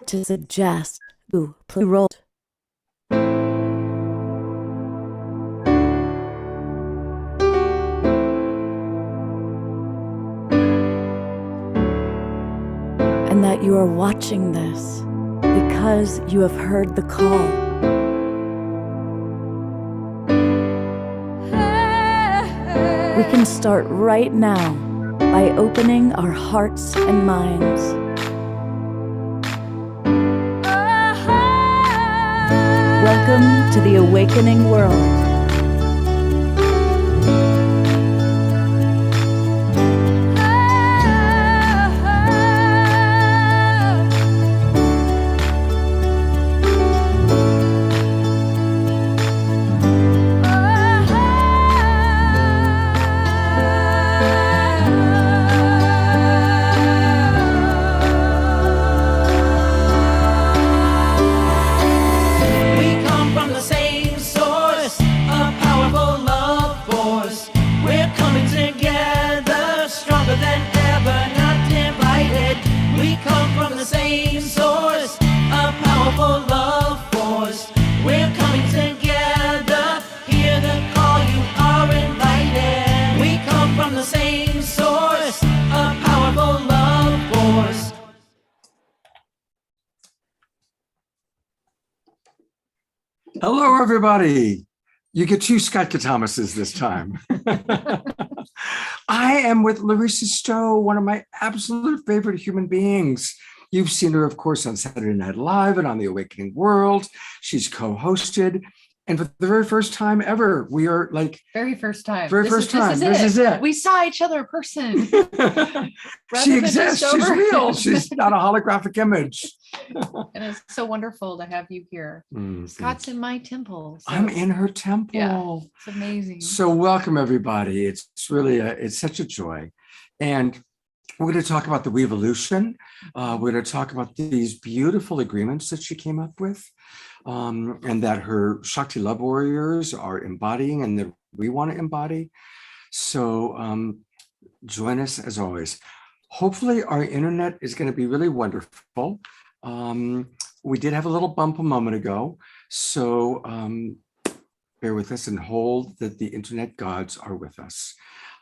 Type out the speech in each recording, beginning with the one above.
to suggest you play a role. And that you are watching this because you have heard the call. We can start right now by opening our hearts and minds. Welcome to the awakening world. Hello, everybody. You get two Scott Thomases this time. I am with Larisa Stowe, one of my absolute favorite human beings. You've seen her, of course, on Saturday Night Live and on The Awakening World. She's co-hosted. And for the very first time ever, we are like... Very first time. This is it. We saw each other in person. She exists. She's real. She's not a holographic image. And it's so wonderful to have you here. Scott's in my temple. So I'm in her temple. Yeah, it's amazing. So welcome, everybody. It's really, it's such a joy. And we're going to talk about the WEvolution. We're going to talk about these beautiful agreements that she came up with, and that her Shakti love warriors are embodying and that we want to embody. So join us as always. Hopefully our internet is going to be really wonderful. We did have a little bump a moment ago, so bear with us and hold that the internet gods are with us.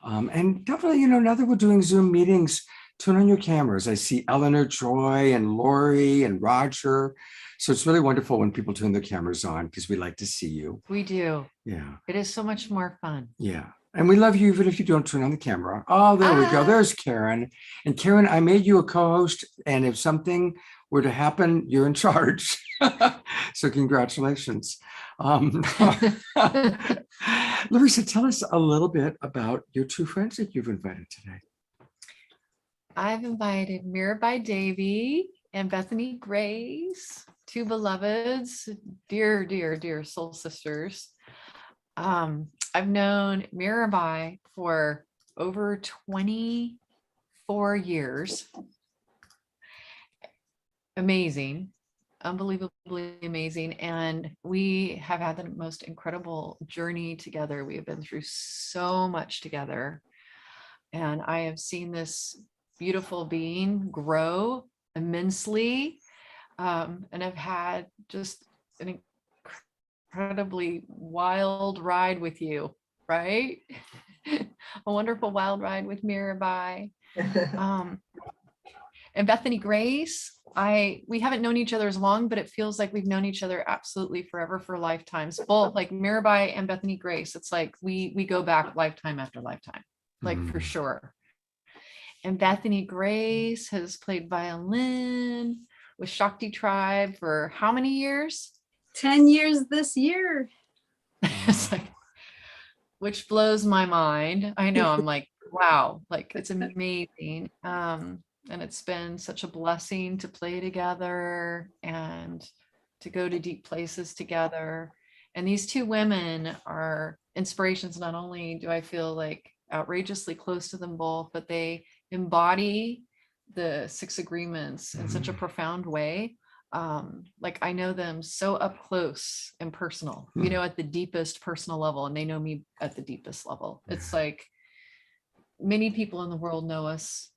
And definitely, now that we're doing Zoom meetings, turn on your cameras. I see Eleanor, Joy, and Lori, and Roger. So it's really wonderful when people turn their cameras on because we like to see you. We do. Yeah. It is so much more fun. Yeah. And we love you even if you don't turn on the camera. Oh, there we go. There's Karen. And Karen, I made you a co-host. And if something were to happen, you're in charge. So congratulations. Larisa, tell us a little bit about your two friends that you've invited today. I've invited Mirabai Devi and Bethany Grace, two beloveds, dear, dear, dear soul sisters. I've known Mirabai for over 24 years. Amazing, unbelievably amazing. And we have had the most incredible journey together. We have been through so much together. And I have seen this beautiful being grow immensely. And I've had just an incredibly wild ride with you, right? A wonderful wild ride with Mirabai. And Bethany Grace, we haven't known each other as long, but it feels like we've known each other absolutely forever, for lifetimes. Both like Mirabai and Bethany Grace, it's like we go back lifetime after lifetime, like for sure. And Bethany Grace has played violin with Shakti tribe for how many years? 10 years this year. It's like, which blows my mind. I know, I'm like, wow, like it's amazing. And it's been such a blessing to play together and to go to deep places together. And these two women are inspirations. Not only do I feel like outrageously close to them both, but they embody the six agreements in such a profound way. Like I know them so up close and personal, at the deepest personal level, and they know me at the deepest level. It's like many people in the world know us,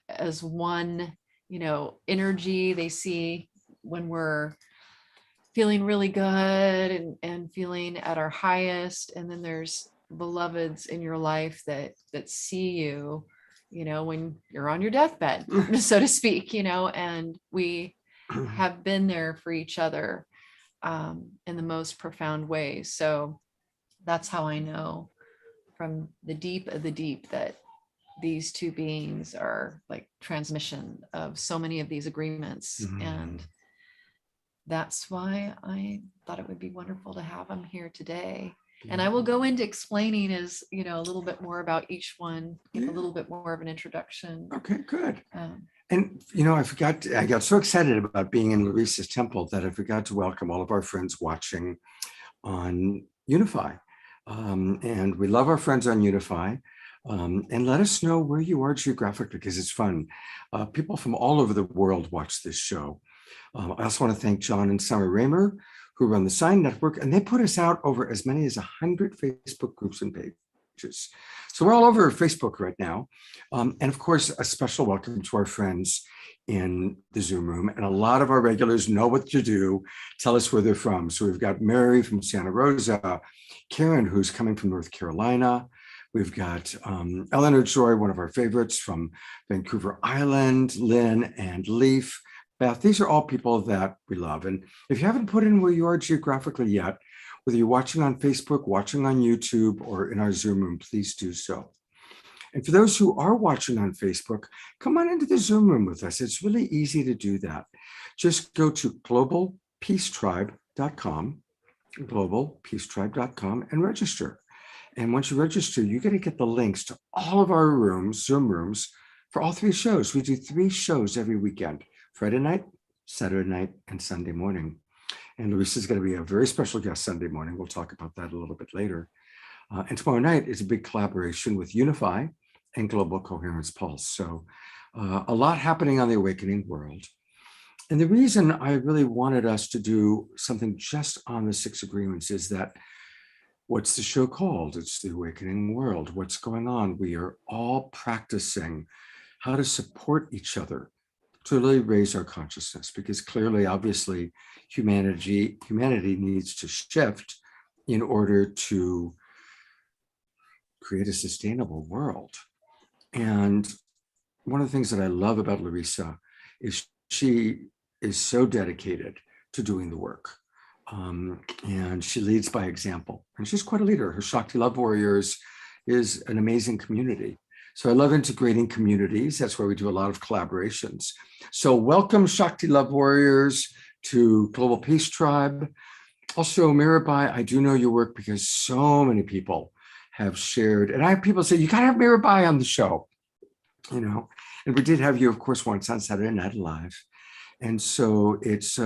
as one energy. They see when we're feeling really good and feeling at our highest. And then there's beloveds in your life that see you, when you're on your deathbed, so to speak, and we have been there for each other in the most profound ways. So that's how I know from the deep of the deep that these two beings are like transmission of so many of these agreements. And that's why I thought it would be wonderful to have them here today. And I will go into explaining a little bit more about each one, a little bit more of an introduction. Okay, good. And, I got so excited about being in Larisa's temple that I forgot to welcome all of our friends watching on Unify. And we love our friends on Unify. And let us know where you are geographically, because it's fun. People from all over the world watch this show. I also want to thank John and Summer Raymer, who run the Sign Network, and they put us out over as many as 100 Facebook groups and pages. So we're all over Facebook right now. And of course, a special welcome to our friends in the Zoom room. And a lot of our regulars know what to do, tell us where they're from. So we've got Mary from Santa Rosa, Karen, who's coming from North Carolina. We've got Eleanor Joy, one of our favorites from Vancouver Island, Lynn and Leaf. Beth, these are all people that we love. And if you haven't put in where you are geographically yet, whether you're watching on Facebook, watching on YouTube, or in our Zoom room, please do so. And for those who are watching on Facebook, come on into the Zoom room with us. It's really easy to do that. Just go to globalpeacetribe.com, globalpeacetribe.com, and register. And once you register, you're going to get the links to all of our rooms, Zoom rooms, for all 3 shows. We do 3 shows every weekend: Friday night, Saturday night, and Sunday morning. And Larisa's going to be a very special guest Sunday morning. We'll talk about that a little bit later. And tomorrow night is a big collaboration with Unify and Global Coherence Pulse. So a lot happening on the awakening world. And the reason I really wanted us to do something just on the 6 agreements is that, what's the show called? It's the Awakening World. What's going on? We are all practicing how to support each other to really raise our consciousness, because clearly, obviously, humanity needs to shift in order to create a sustainable world. And one of the things that I love about Larisa is she is so dedicated to doing the work. And she leads by example. And she's quite a leader. Her Shakti Love Warriors is an amazing community. So I love integrating communities. That's why we do a lot of collaborations. So welcome, Shakti Love Warriors, to Global Peace Tribe. Also, Mirabai, I do know your work because so many people have shared. And I have people say, you got to have Mirabai on the show. And we did have you, of course, once on Saturday Night Live. And so it's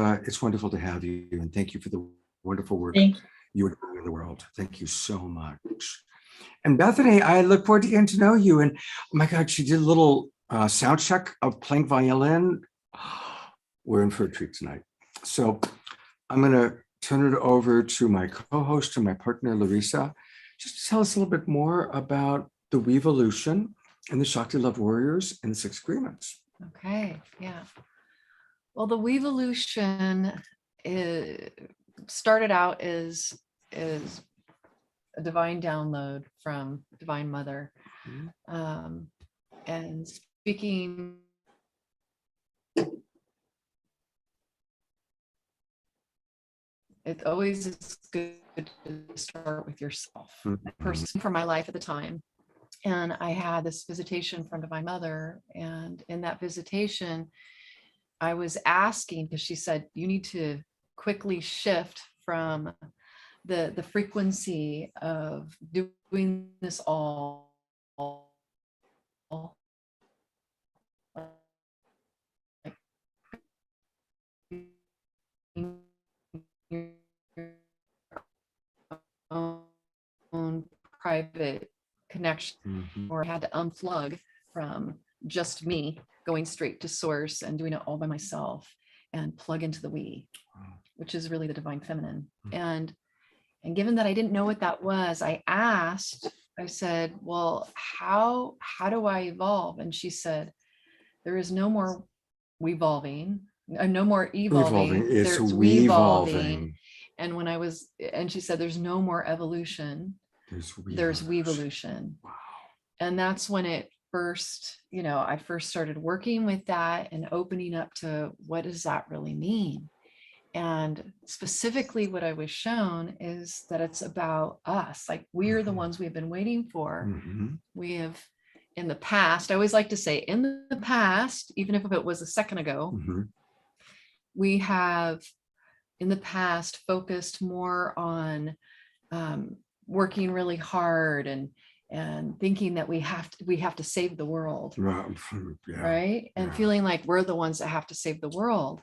wonderful to have you. And thank you for the wonderful work you are doing in the world. Thank you so much. And Bethany, I look forward to getting to know you. And oh my God, she did a little sound check of playing violin. We're in for a treat tonight. So I'm going to turn it over to my co-host and my partner, Larisa, just to tell us a little bit more about the WEvolution and the Shakti Love Warriors and the 6 agreements. Okay, yeah. Well, the WEvolution started out as a divine download from Divine Mother. And speaking it always is good to start with yourself. Person for my life at the time. And I had this visitation from Divine Mother. And in that visitation, I was asking, because she said, you need to quickly shift from the frequency of doing this all like your own private connection, or I had to unplug from just me going straight to source and doing it all by myself and plug into the we, which is really the divine feminine. And given that I didn't know what that was, I said, well, how do I evolve? And she said, there is no more wevolving, no more Evolving, evolving, it's there's wevolving. And she said, there's no more evolution, there's wevolution. Wow. And that's when it first, I first started working with that and opening up to what does that really mean? And specifically what I was shown is that it's about us. Like we're the ones we've been waiting for. Mhm. We have in the past, I always like to say in the past, even if it was a second ago, Mhm. we have in the past focused more on working really hard and thinking that we have to save the world, Right. Yeah. right? And Yeah. feeling like we're the ones that have to save the world.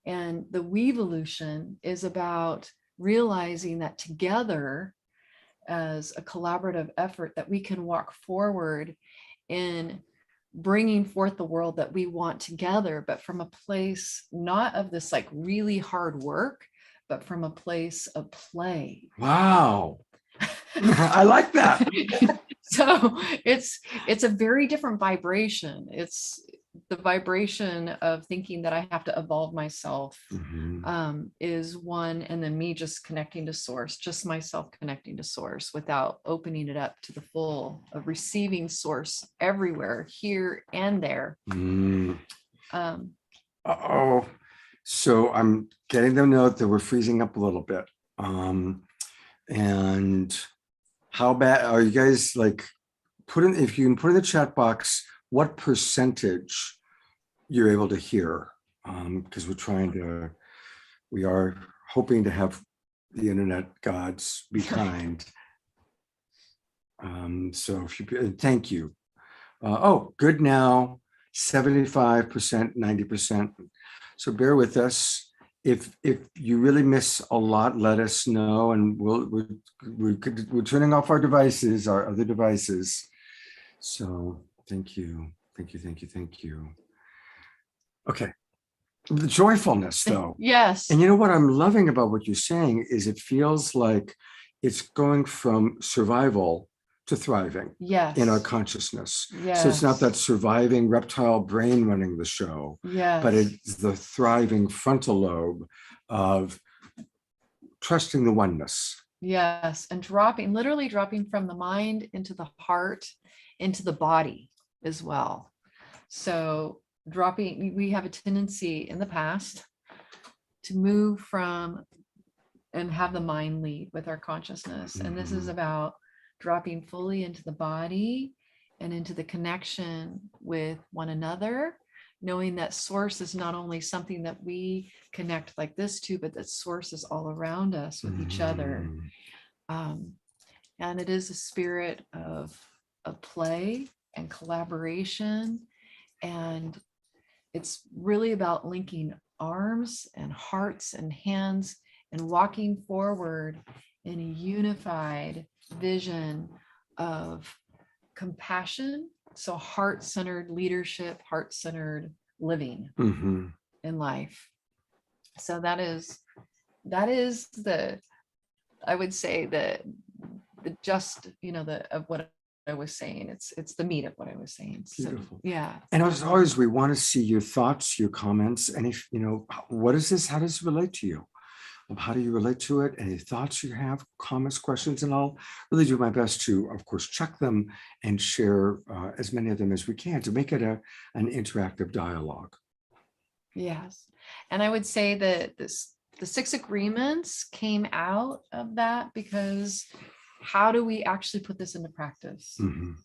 And the WEvolution is about realizing that together as a collaborative effort that we can walk forward in bringing forth the world that we want together, but from a place not of this like really hard work, but from a place of play. Wow. I like that. So it's a very different vibration. It's the vibration of thinking that I have to evolve myself Mhm. is one, and then me just connecting to source, just myself connecting to source without opening it up to the full of receiving source everywhere, here and there. Mm. Um, Uh-oh. So I'm getting the note that we're freezing up a little bit. And how bad are you guys, like, if you can put in the chat box what percentage you're able to hear, because we are hoping to have the internet gods be kind. So if you, thank you. Oh, good now, 75%, 90%. So bear with us. If you really miss a lot, let us know, and we're turning off our devices, our other devices. So thank you. Okay, the joyfulness though. yes. And you know what I'm loving about what you're saying is it feels like it's going from survival to thriving Yes. in our consciousness. Yes. So it's not that surviving reptile brain running the show, Yes. but it's the thriving frontal lobe of trusting the oneness. Yes. And literally dropping from the mind into the heart, into the body as well. So we have a tendency in the past to move from and have the mind lead with our consciousness. And this is about dropping fully into the body and into the connection with one another, knowing that source is not only something that we connect like this to, but that source is all around us with each other. And it is a spirit of play and collaboration. And it's really about linking arms and hearts and hands and walking forward in a unified vision of compassion. So heart-centered leadership, heart-centered living in life. So that is I would say the just, of what I was saying. It's the meat of what I was saying. Beautiful. So, yeah. And as always, we want to see your thoughts, your comments, and if, what is this? How does it relate to you? How do you relate to it? Any thoughts you have, comments, questions, and I'll really do my best to, of course, check them and share as many of them as we can to make it an interactive dialogue. Yes. And I would say that the 6 agreements came out of that because how do we actually put this into practice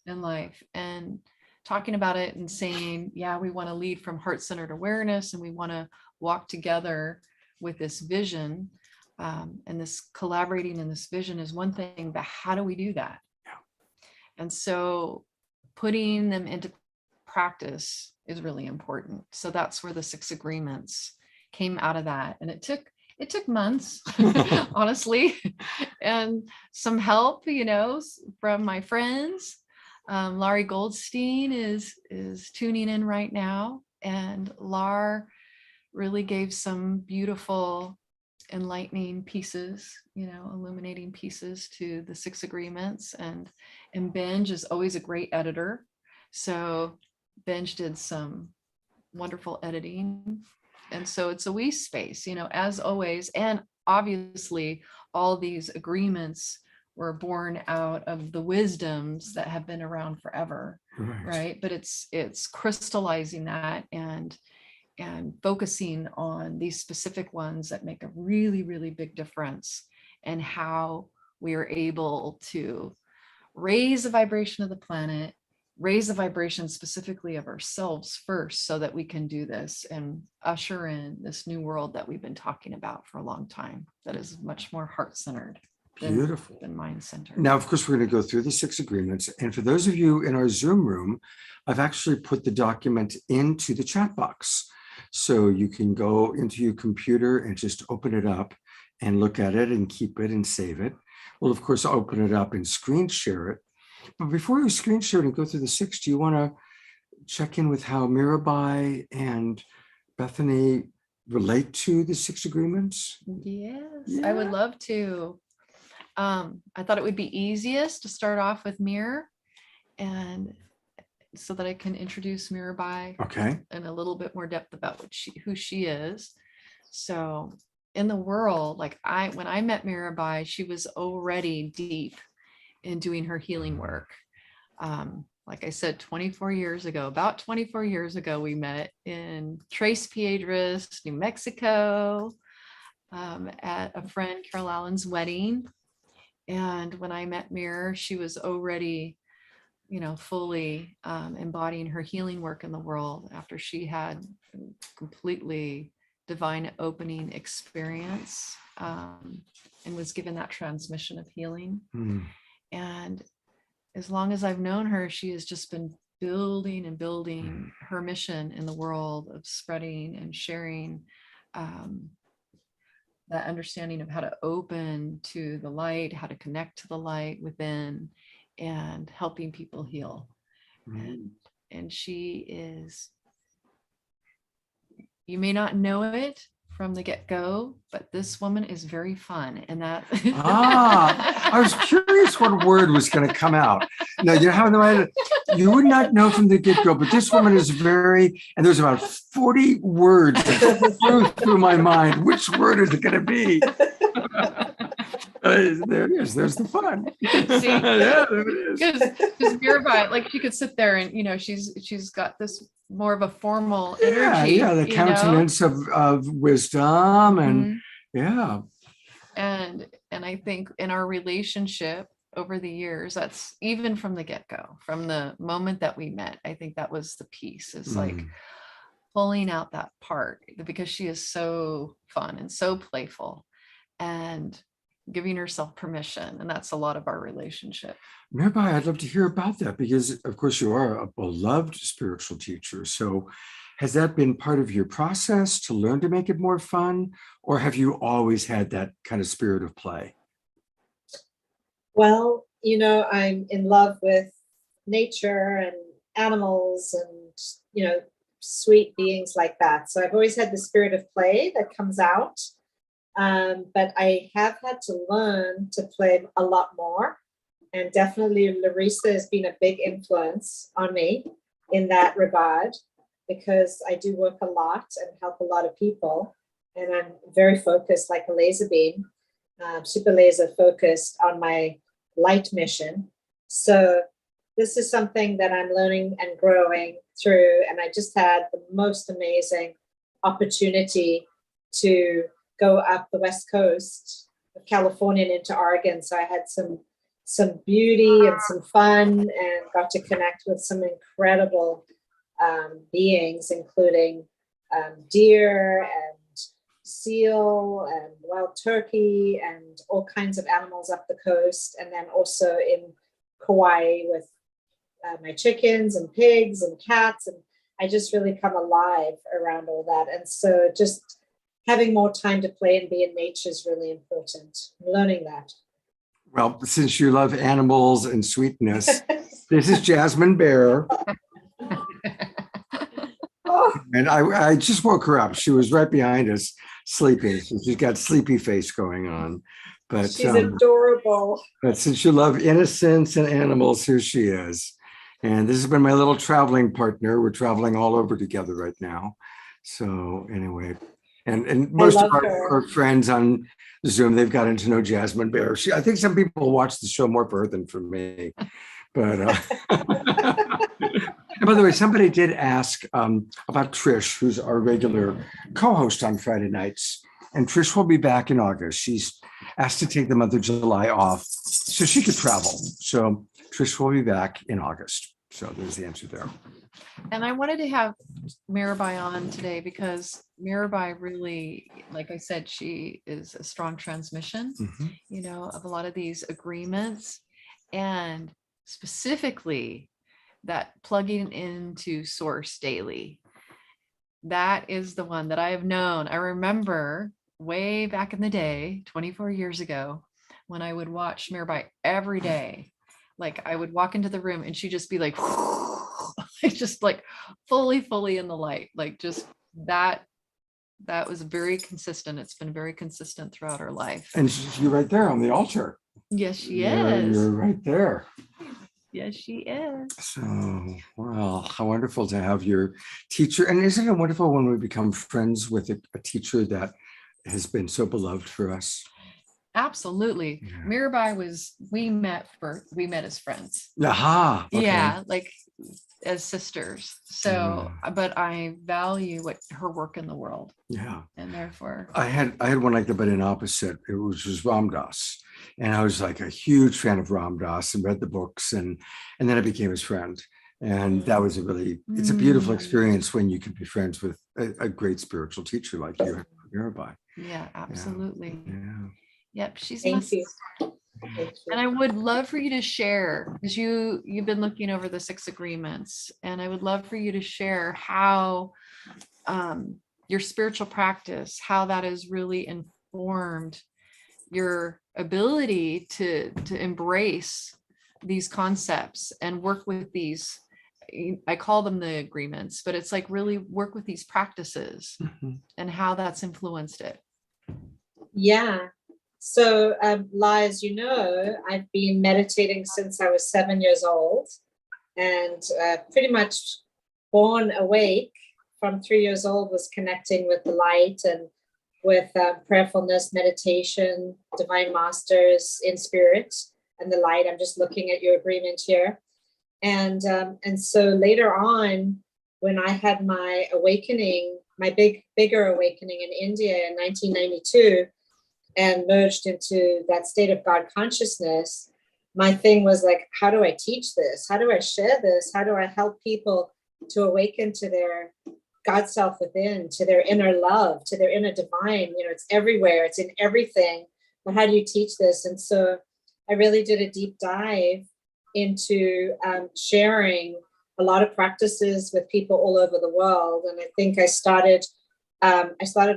in life? And talking about it and saying, yeah, we want to lead from heart-centered awareness and we want to walk together with this vision, and this collaborating in this vision is one thing, but how do we do that? Yeah. And so putting them into practice is really important. So that's where the 6 agreements came out of that. And it took months, honestly, and some help, from my friends. Laurie Goldstein is tuning in right now, and Lar really gave some beautiful enlightening pieces, illuminating pieces to the 6 agreements. And Benj is always a great editor. So Benj did some wonderful editing. And so it's a we space, as always. And obviously all these agreements were born out of the wisdoms that have been around forever, right? But it's crystallizing that and focusing on these specific ones that make a really, really big difference, and how we are able to raise the vibration of the planet, raise the vibration specifically of ourselves first, so that we can do this and usher in this new world that we've been talking about for a long time, that is much more heart-centered Beautiful. than mind-centered. Now, of course, we're going to go through the 6 agreements. And for those of you in our Zoom room, I've actually put the document into the chat box. So you can go into your computer and just open it up and look at it and keep it and save it. We'll, of course, open it up and screen share it. But before you screen share it and go through the 6, do you want to check in with how Mirabai and Bethany relate to the 6 agreements? Yes, Yeah. I would love to. I thought it would be easiest to start off with Mir, and so that I can introduce Mirabai in a little bit more depth about who she is. So in the world, when I met Mirabai, she was already deep in doing her healing work. Like I said, about 24 years ago, we met in Tres Piedras, New Mexico, at a friend, Carol Allen's wedding. And when I met Mir, she was already, fully embodying her healing work in the world after she had completely divine opening experience, and was given that transmission of healing. And as long as I've known her, she has just been building and building her mission in the world of spreading and sharing that understanding of how to open to the light, how to connect to the light within, and helping people heal. And she is, you may not know it from the get-go, but this woman is very fun. And that I was curious what word was going to come out. No, you have no idea. You would not know from the get-go, but this woman is and there's about 40 words that flew through my mind. Which word is it going to be? There it is. There's the fun. See? Yeah, there it is. Because Mirabai, she could sit there and she's got this more of a formal energy. Yeah, the countenance of wisdom and And I think in our relationship over the years, that's even from the get-go, from the moment that we met, I think that was the piece, is pulling out that part, because she is so fun and so playful and giving herself permission. And that's a lot of our relationship. Mirabai, I'd love to hear about that, because of course you are a beloved spiritual teacher. So has that been part of your process to learn to make it more fun, or have you always had that kind of spirit of play? Well, I'm in love with nature and animals and, sweet beings like that. So I've always had the spirit of play that comes out. But I have had to learn to play a lot more. And definitely Larisa has been a big influence on me in that regard, because I do work a lot and help a lot of people. And I'm very focused, like a laser beam, super laser focused on my light mission. So this is something that I'm learning and growing through. And I just had the most amazing opportunity to go up the West Coast of California and into Oregon. So I had some beauty and some fun, and got to connect with some incredible beings, including deer and seal and wild turkey and all kinds of animals up the coast. And then also in Kauai with my chickens and pigs and cats. And I just really come alive around all that. And so just having more time to play and be in nature is really important. I'm learning that. Well, since you love animals and sweetness, this is Jasmine Bear. And I just woke her up. She was right behind us, sleeping. So she's got sleepy face going on. But she's adorable. But since you love innocence and animals, here she is. And this has been my little traveling partner. We're traveling all over together right now. So anyway, and most of love her. our friends on Zoom, they've gotten to know Jasmine Bear. I think some people watch the show more for her than for me. But and by the way, somebody did ask about Trish, who's our regular co-host on Friday nights. And Trish will be back in August. She's asked to take the month of July off so she could travel. So Trish will be back in August. So there's the answer there. And I wanted to have Mirabai on today because Mirabai really, like I said, she is a strong transmission, of a lot of these agreements, and specifically that plugging into source daily. That is the one that I have known. I remember way back in the day, 24 years ago, when I would watch Mirabai every day. Like I would walk into the room and she'd just be like, just like fully in the light. Like just that was very consistent. It's been very consistent throughout her life. And you're right there on the altar. Yes, she is. You're right there. Yes, she is. So, well, how wonderful to have your teacher. And isn't it wonderful when we become friends with a teacher that has been so beloved for us? Absolutely. Yeah. Mirabai we met as friends. Aha. Okay. Yeah, like as sisters. So, but I value her work in the world. Yeah. And therefore I had one like that, but in opposite. It was Ram Dass. And I was like a huge fan of Ram Dass and read the books, and then I became his friend. And that was it's a beautiful experience when you can be friends with a great spiritual teacher like you have, Mirabai. Yeah, absolutely. Yeah. Yep, she's Thank you. And I would love for you to share, because you've been looking over the 6 agreements, and I would love for you to share how your spiritual practice, how that has really informed your ability to embrace these concepts and work with these. I call them the agreements, but it's like really work with these practices and how that's influenced it. Yeah. So, Lai, as you know, I've been meditating since I was 7 years old, and pretty much born awake from 3 years old was connecting with the light and with prayerfulness, meditation, divine masters in spirit and the light. I'm just looking at your agreement here. And so later on, when I had my awakening, my bigger awakening in India in 1992, and merged into that state of God consciousness, my thing was like, how do I teach this? How do I share this? How do I help people to awaken to their God self within, to their inner love, to their inner divine? It's everywhere, it's in everything. But how do you teach this? And so I really did a deep dive into sharing a lot of practices with people all over the world. And I think I started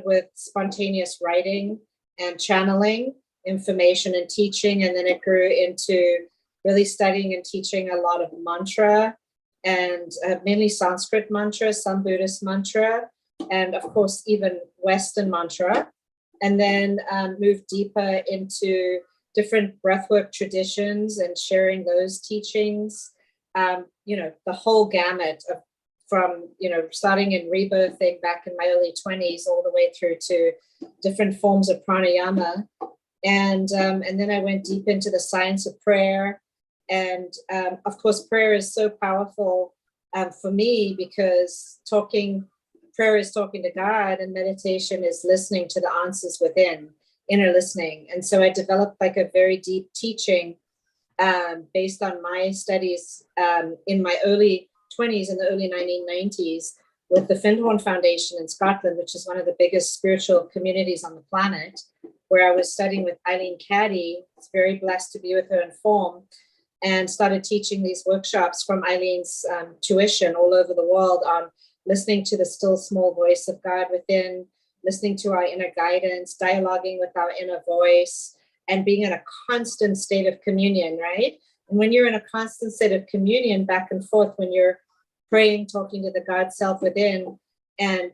with spontaneous writing and channeling information and teaching. And then it grew into really studying and teaching a lot of mantra, and mainly Sanskrit mantra, some Buddhist mantra, and of course, even Western mantra. And then moved deeper into different breathwork traditions and sharing those teachings, the whole gamut of from, starting in rebirthing back in my early 20s, all the way through to different forms of pranayama. And then I went deep into the science of prayer. And of course, prayer is so powerful for me, because prayer is talking to God, and meditation is listening to the answers within, inner listening. And so I developed like a very deep teaching based on my studies in my early 20s and the early 1990s with the Findhorn Foundation in Scotland, which is one of the biggest spiritual communities on the planet, where I was studying with Eileen Caddy. It's very blessed to be with her in form, and started teaching these workshops from Eileen's tuition all over the world on listening to the still small voice of God within, listening to our inner guidance, dialoguing with our inner voice, and being in a constant state of communion, right? And when you're in a constant state of communion back and forth, when you're praying, talking to the God self within, and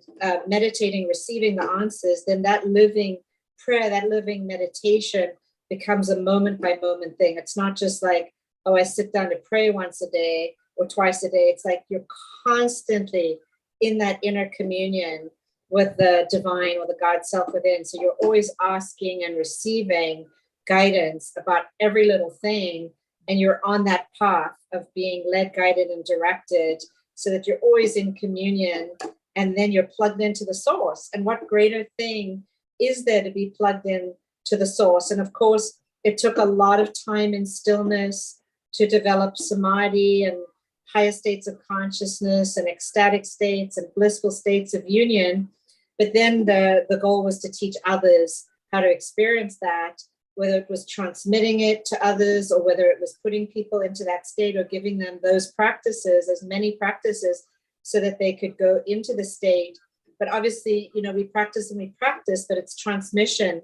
meditating, receiving the answers, then that living prayer, that living meditation becomes a moment by moment thing. It's not just like, oh, I sit down to pray once a day, or twice a day. It's like you're constantly in that inner communion with the divine or the God self within. So you're always asking and receiving guidance about every little thing. And you're on that path of being led, guided, and directed so that you're always in communion. And then you're plugged into the source. And what greater thing is there to be plugged in to the source? And of course, it took a lot of time and stillness to develop samadhi and higher states of consciousness and ecstatic states and blissful states of union. But then the goal was to teach others how to experience that, whether it was transmitting it to others or whether it was putting people into that state or giving them those practices, as many practices, so that they could go into the state. But obviously, we practice and we practice, but it's transmission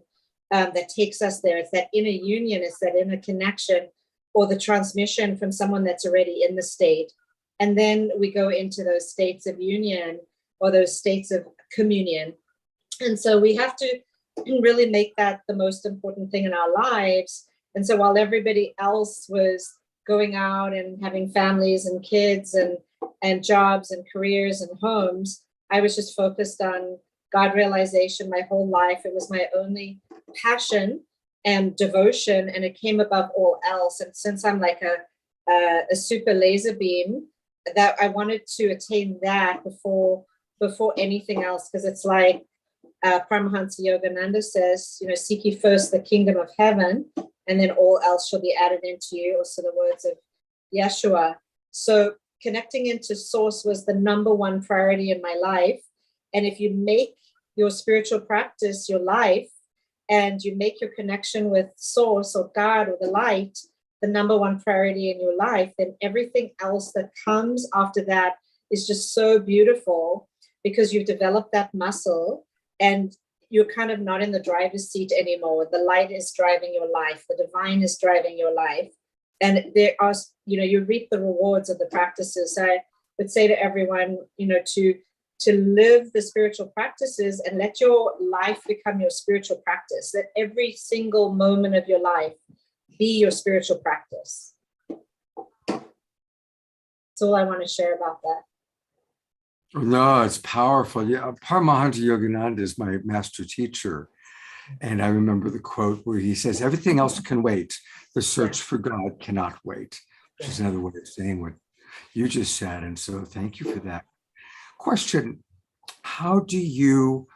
that takes us there. It's that inner union, it's that inner connection, or the transmission from someone that's already in the state. And then we go into those states of union or those states of communion. And so we have to really make that the most important thing in our lives. And so while everybody else was going out and having families and kids and jobs and careers and homes, I was just focused on God realization my whole life. It was my only passion and devotion, and it came above all else. And since I'm like a super laser beam, that I wanted to attain that before anything else, because it's like Paramahansa Yogananda says, seek ye first the kingdom of heaven, and then all else shall be added into you. Also the words of Yeshua. So connecting into source was the number one priority in my life. And if you make your spiritual practice your life, and you make your connection with source or God or the light the number one priority in your life, then everything else that comes after that is just so beautiful, because you've developed that muscle and you're kind of not in the driver's seat anymore. The light is driving your life. The divine is driving your life. And there are, you reap the rewards of the practices. So I would say to everyone, to live the spiritual practices and let your life become your spiritual practice. Let every single moment of your life be your spiritual practice. That's all I want to share about that. No, it's powerful. Yeah, Paramahansa Yogananda is my master teacher. And I remember the quote where he says, everything else can wait. The search for God cannot wait, which is another way of saying what you just said. And so thank you for that. Question, how do you,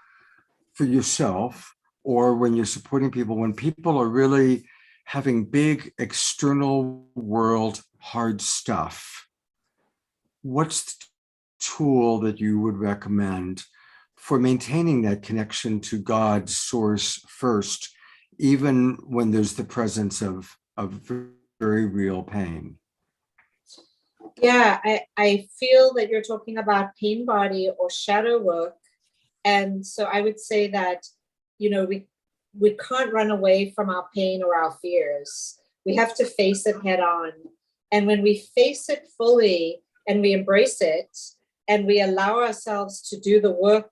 for yourself, or when you're supporting people, when people are really having big external world hard stuff, what's the tool that you would recommend for maintaining that connection to God's source first, even when there's the presence of very real pain? Yeah, I feel that you're talking about pain body or shadow work. And so I would say that, we can't run away from our pain or our fears. We have to face it head on. And when we face it fully and we embrace it and we allow ourselves to do the work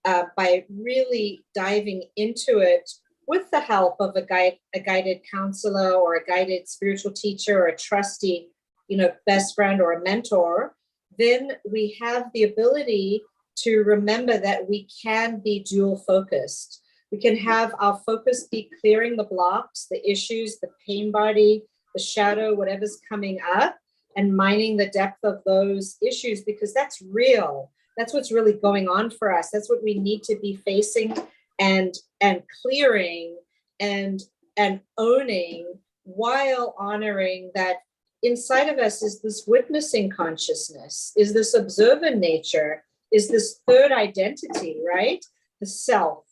by really diving into it with the help of a guided counselor or a guided spiritual teacher or a trusty, best friend or a mentor, then we have the ability to remember that we can be dual focused. We can have our focus be clearing the blocks, the issues, the pain body, the shadow, whatever's coming up, and mining the depth of those issues, because that's real. That's what's really going on for us. That's what we need to be facing and clearing and owning, while honoring that inside of us is this witnessing consciousness, is this observant nature, is this third identity, right? The self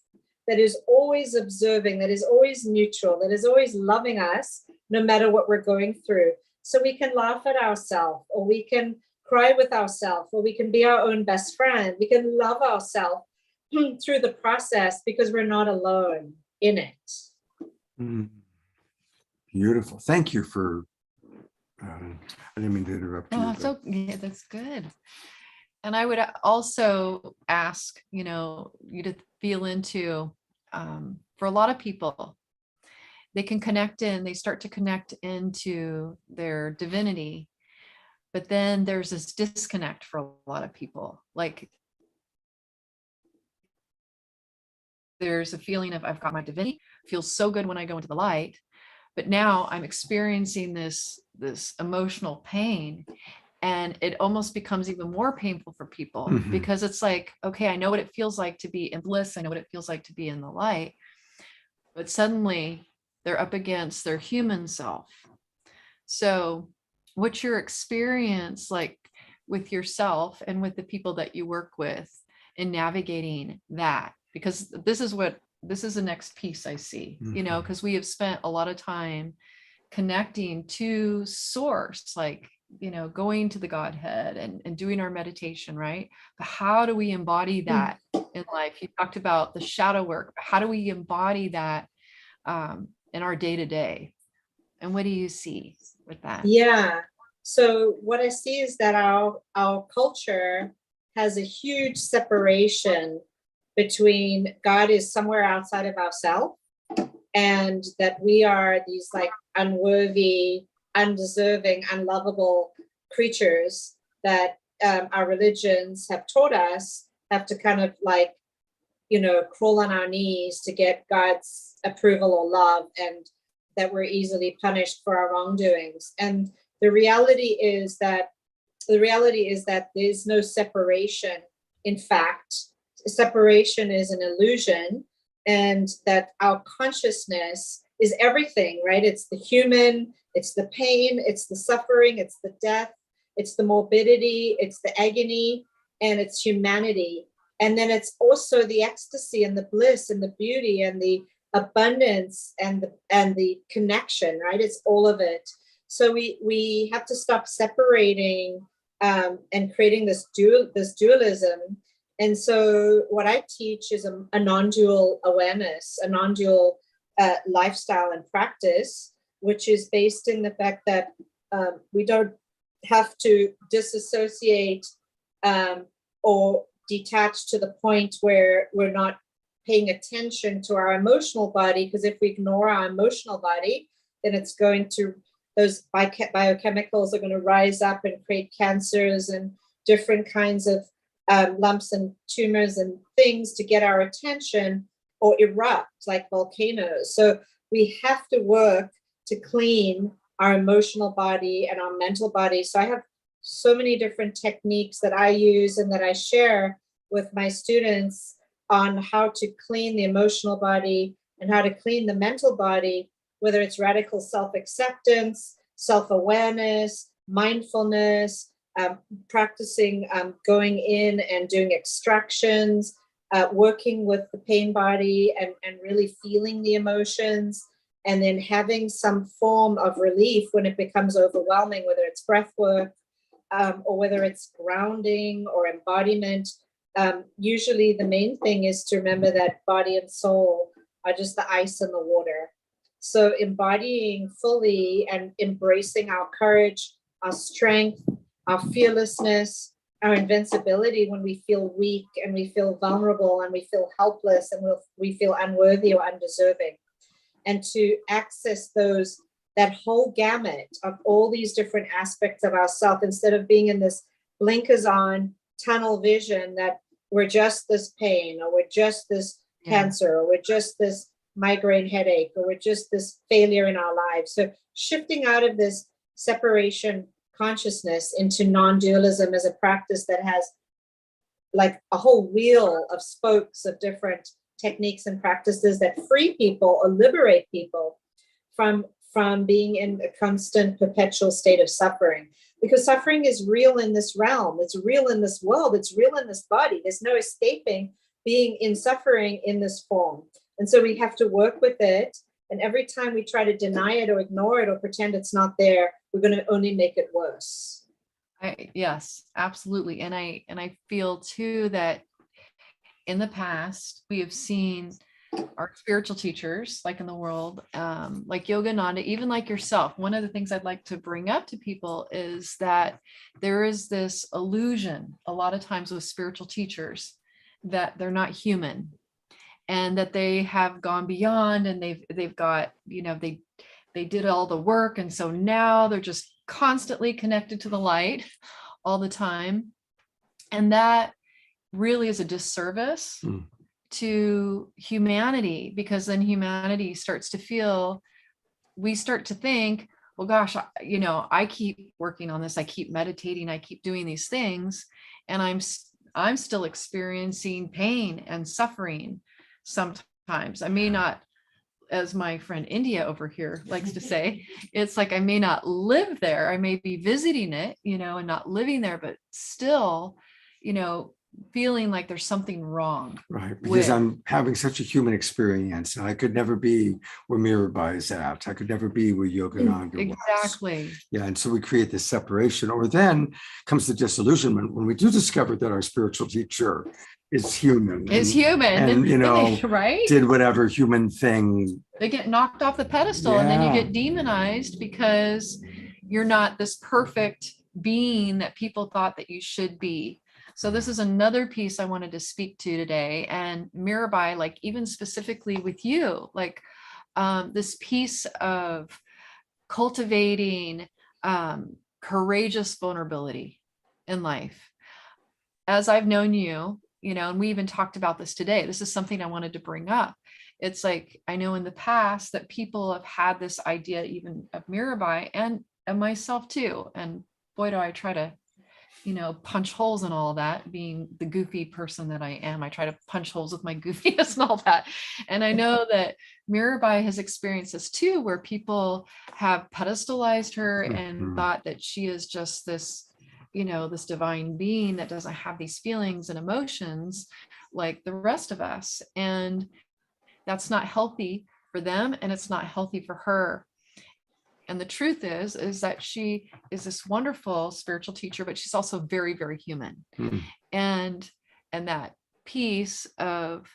that is always observing, that is always neutral, that is always loving us no matter what we're going through. So we can laugh at ourselves, or we can cry with ourselves, or we can be our own best friend. We can love ourselves through the process because we're not alone in it. Beautiful. Thank you for, I didn't mean to interrupt you. Oh, so yeah, that's good. And I would also ask, you to feel into, for a lot of people, they start to connect into their divinity But then there's this disconnect for a lot of people. Like there's a feeling of I've got my divinity, feels so good when I go into the light, but now I'm experiencing this emotional pain, and it almost becomes even more painful for people because it's like, okay, I know what it feels like to be in bliss, I know what it feels like to be in the light, but suddenly they're up against their human self. So what's your experience like with yourself and with the people that you work with in navigating that? Because this is the next piece I see, because we have spent a lot of time connecting to source, like, going to the Godhead and doing our meditation, right? But how do we embody that in life? You talked about the shadow work, but how do we embody that in our day-to-day? And what do you see with that? Yeah. So what I see is that our culture has a huge separation between God is somewhere outside of ourselves, and that we are these like unworthy, undeserving, unlovable creatures that our religions have taught us have to kind of like, crawl on our knees to get God's approval or love, and that we're easily punished for our wrongdoings. And the reality is that there's no separation. In fact, separation is an illusion, and that our consciousness is everything, right? It's the human, it's the pain, it's the suffering, it's the death, it's the morbidity, it's the agony, and it's humanity. And then it's also the ecstasy and the bliss and the beauty and the abundance and the connection, right? It's all of it. So we have to stop separating and creating this dualism. And so what I teach is a non-dual awareness, a non-dual lifestyle and practice, which is based in the fact that we don't have to disassociate or detach to the point where we're not paying attention to our emotional body, because if we ignore our emotional body, then it's going to, those biochemicals are going to rise up and create cancers and different kinds of lumps and tumors and things to get our attention, or erupt like volcanoes. So we have to work to clean our emotional body and our mental body. So I have so many different techniques that I use and that I share with my students on how to clean the emotional body and how to clean the mental body, whether it's radical self-acceptance, self-awareness, mindfulness, practicing going in and doing extractions, working with the pain body and really feeling the emotions, and then having some form of relief when it becomes overwhelming, whether it's breath work or whether it's grounding or embodiment. Usually the main thing is to remember that body and soul are just the ice in the water. So embodying fully and embracing our courage, our strength, our fearlessness, our invincibility when we feel weak and we feel vulnerable and we feel helpless and we feel unworthy or undeserving. And to access that whole gamut of all these different aspects of ourselves, instead of being in this blinkers on tunnel vision that we're just this pain, or we're just this cancer, or we're just this migraine headache, or we're just this failure in our lives. So shifting out of this separation consciousness into non-dualism as a practice that has like a whole wheel of spokes of different techniques and practices that free people or liberate people from being in a constant perpetual state of suffering. Because suffering is real in this realm, it's real in this world, it's real in this body. There's no escaping being in suffering in this form. And so we have to work with it. And every time we try to deny it or ignore it or pretend it's not there, we're going to only make it worse. Yes, absolutely. And I feel too that in the past, we have seen our spiritual teachers, like in the world, like Yogananda, even like yourself. One of the things I'd like to bring up to people is that there is this illusion a lot of times with spiritual teachers that they're not human, and that they have gone beyond, and they've got, they did all the work, and so now they're just constantly connected to the light all the time. And that really is a disservice to humanity, because then humanity starts to feel, we start to think, well, gosh, I keep working on this. I keep meditating. I keep doing these things. And I'm still experiencing pain and suffering sometimes. I may not, as my friend India over here likes to say, it's like I may not live there. I may be visiting it, and not living there, but still, feeling like there's something wrong. Right. Because I'm having such a human experience. And I could never be where Mirabai is at. I could never be where Yogananda was. Exactly. Yeah. And so we create this separation, or then comes the disillusionment when we do discover that our spiritual teacher is human. And right? Did whatever human thing. They get knocked off the pedestal, and then you get demonized because you're not this perfect being that people thought that you should be. So this is another piece I wanted to speak to today. And Mirabai, like even specifically with you, like this piece of cultivating courageous vulnerability in life. As I've known you, and we even talked about this today, this is something I wanted to bring up. It's like, I know in the past that people have had this idea even of Mirabai and myself too. And boy, do I try to, punch holes in all of that, being the goofy person that I am. I try to punch holes with my goofiness and all that. And I know that Mirabai has experienced this too, where people have pedestalized her and thought that she is just this, this divine being that doesn't have these feelings and emotions like the rest of us. And that's not healthy for them, and it's not healthy for her. And the truth is that she is this wonderful spiritual teacher, but she's also very, very human. And that piece of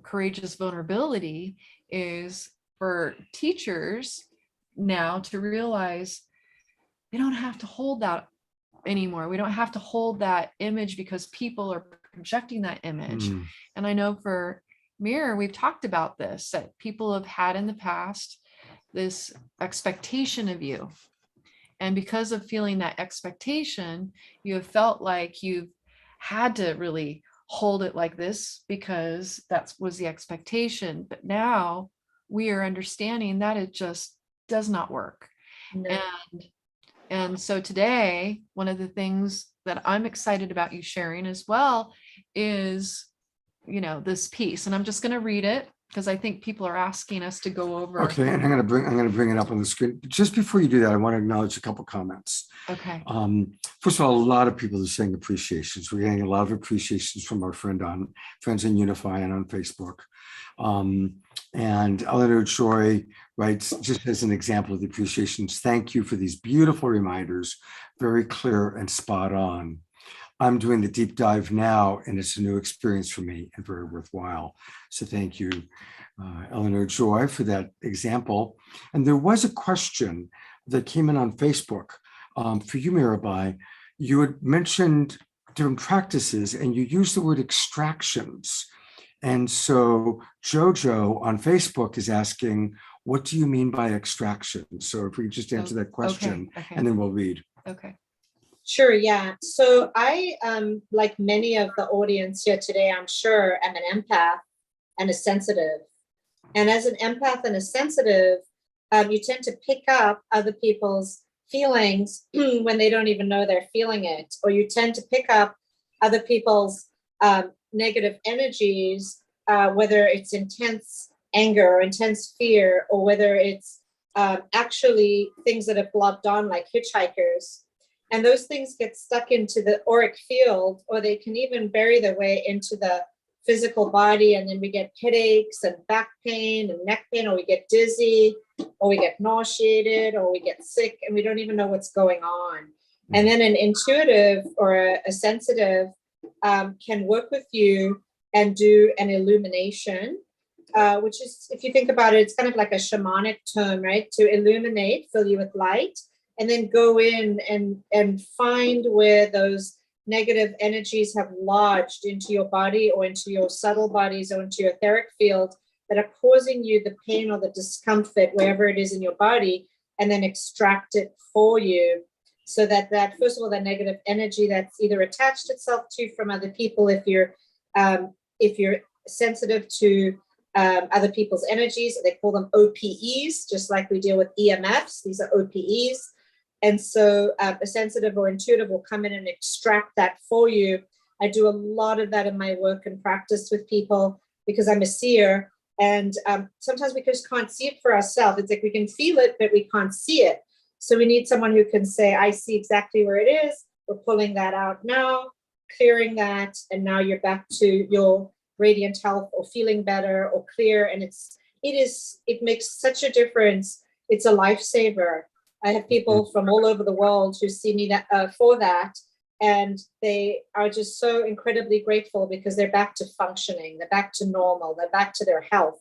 courageous vulnerability is for teachers now to realize we don't have to hold that anymore. We don't have to hold that image because people are projecting that image. And I know for Mir, we've talked about this, that people have had in the past this expectation of you. And because of feeling that expectation, you have felt like you've had to really hold it like this because that was the expectation. But now we are understanding that it just does not work. No. And so today, one of the things that I'm excited about you sharing as well is, this piece. And I'm just going to read it because I think people are asking us to go over. Okay, and I'm going to bring it up on the screen. Just before you do that, I want to acknowledge a couple comments. Okay. First of all, a lot of people are saying appreciations. We're getting a lot of appreciations from our friends in Unify and on Facebook. And Eleanor Joy writes, just as an example of the appreciations, thank you for these beautiful reminders, very clear and spot on. I'm doing the deep dive now, and it's a new experience for me and very worthwhile. So thank you, Eleanor Joy, for that example. And there was a question that came in on Facebook for you, Mirabai. You had mentioned different practices, and you used the word extractions. And so Jojo on Facebook is asking, what do you mean by extraction? So if we could just answer that question, okay. And then we'll read. Okay. Sure, yeah. So I, like many of the audience here today, I'm sure, am an empath and a sensitive. And as an empath and a sensitive, you tend to pick up other people's feelings when they don't even know they're feeling it, or you tend to pick up other people's negative energies, whether it's intense anger or intense fear, or whether it's actually things that have blobbed on like hitchhikers. And those things get stuck into the auric field, or they can even bury their way into the physical body. And then we get headaches and back pain and neck pain, or we get dizzy, or we get nauseated, or we get sick, and we don't even know what's going on. And then an intuitive or a sensitive can work with you and do an illumination, which is, if you think about it, it's kind of like a shamanic term, right? To illuminate, fill you with light, and then go in and find where those negative energies have lodged into your body or into your subtle bodies or into your etheric field that are causing you the pain or the discomfort, wherever it is in your body, and then extract it for you, so that first of all, that negative energy that's either attached itself to from other people, if you're sensitive to other people's energies, they call them OPEs, just like we deal with EMFs. These are OPEs. And so a sensitive or intuitive will come in and extract that for you. I do a lot of that in my work and practice with people because I'm a seer. And sometimes we just can't see it for ourselves. It's like we can feel it, but we can't see it. So we need someone who can say, I see exactly where it is. We're pulling that out now, clearing that. And now you're back to your radiant health or feeling better or clear. And it makes such a difference. It's a lifesaver. I have people from all over the world who see me for that. And they are just so incredibly grateful because they're back to functioning. They're back to normal. They're back to their health.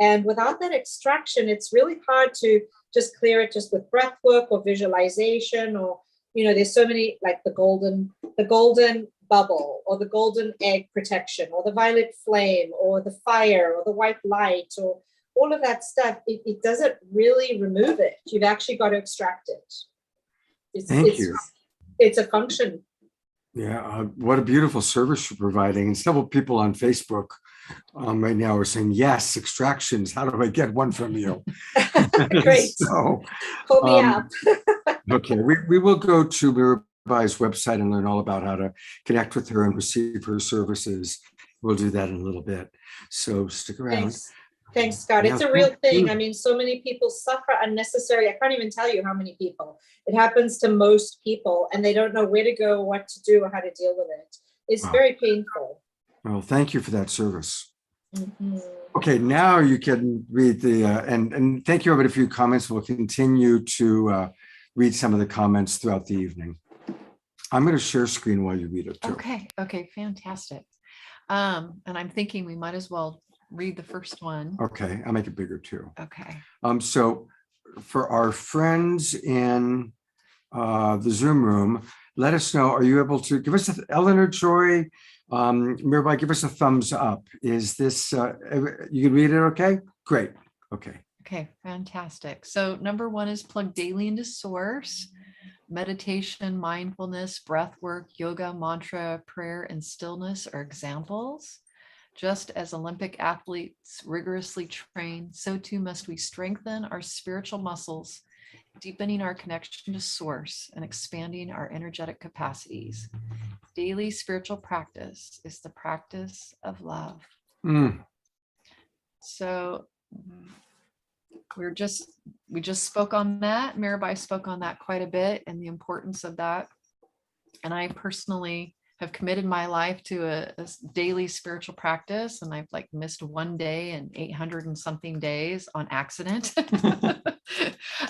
And without that extraction, it's really hard to just clear it just with breath work or visualization, or, there's so many, like the golden bubble or the golden egg protection or the violet flame or the fire or the white light or all of that stuff. It doesn't really remove it. You've actually got to extract it. Thank you. It's a function. Yeah, what a beautiful service you're providing. And several people on Facebook right now are saying, yes, extractions. How do I get one from you? Great. So, Pull me out. Okay, we will go to Mirabai's website and learn all about how to connect with her and receive her services. We'll do that in a little bit. So stick around. Thanks, Scott. Yeah, it's a real thing. you. I mean, so many people suffer unnecessarily. I can't even tell you how many people. It happens to most people, and they don't know where to go, what to do, or how to deal with it. It's very painful. Well, thank you for that service. Mm-hmm. Okay, now you can read the, and thank you everybody for your comments. We'll continue to read some of the comments throughout the evening. I'm going to share screen while you read it too. Okay, fantastic. And I'm thinking we might as well read the first one. Okay, I'll make it bigger too. Okay. So for our friends in the Zoom room, let us know, are you able to give us, Eleanor Joy, Mirabai, give us a thumbs up. Is this, you can read it okay? Great, okay. Okay, fantastic. So number one is plug daily into source. Meditation, mindfulness, breath work, yoga, mantra, prayer, and stillness are examples. Just as Olympic athletes rigorously train, so too must we strengthen our spiritual muscles, deepening our connection to source and expanding our energetic capacities. Daily spiritual practice is the practice of love. So we just spoke on that. Mirabai spoke on that quite a bit and the importance of that. And I personally have committed my life to a daily spiritual practice, and I've like missed one day in 800 and something days on accident.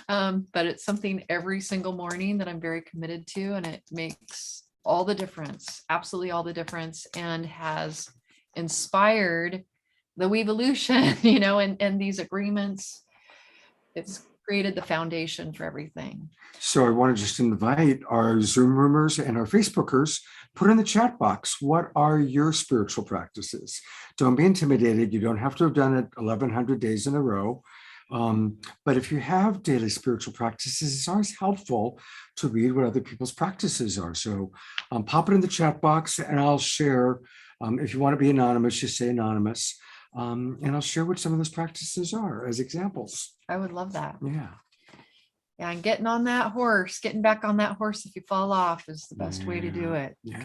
But it's something every single morning that I'm very committed to, and it makes all the difference, absolutely all the difference, and has inspired the WEvolution, and these agreements. It's created the foundation for everything. So I want to just invite our Zoom roomers and our Facebookers, put in the chat box, what are your spiritual practices? Don't be intimidated. You don't have to have done it 1,100 days in a row. But if you have daily spiritual practices, it's always helpful to read what other people's practices are. So pop it in the chat box and I'll share. If you want to be anonymous, just say anonymous. And I'll share what some of those practices are as examples. I would love that. Yeah. Yeah, and getting back on that horse if you fall off is the best way to do it. Yeah.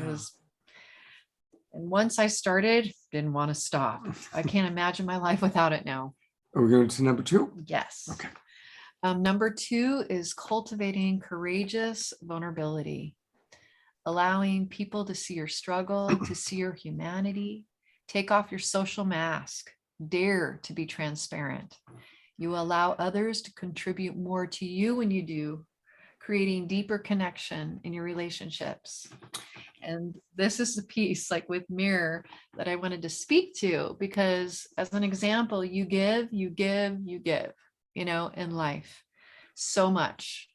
And once I started, didn't want to stop. I can't imagine my life without it now. Are we going to number 2? Yes. Okay. Number 2 is cultivating courageous vulnerability, allowing people to see your struggle, to see your humanity. Take off your social mask. Dare to be transparent. You allow others to contribute more to you when you do, creating deeper connection in your relationships. And this is the piece, like with Mirror, that I wanted to speak to, because as an example, you give, in life, so much.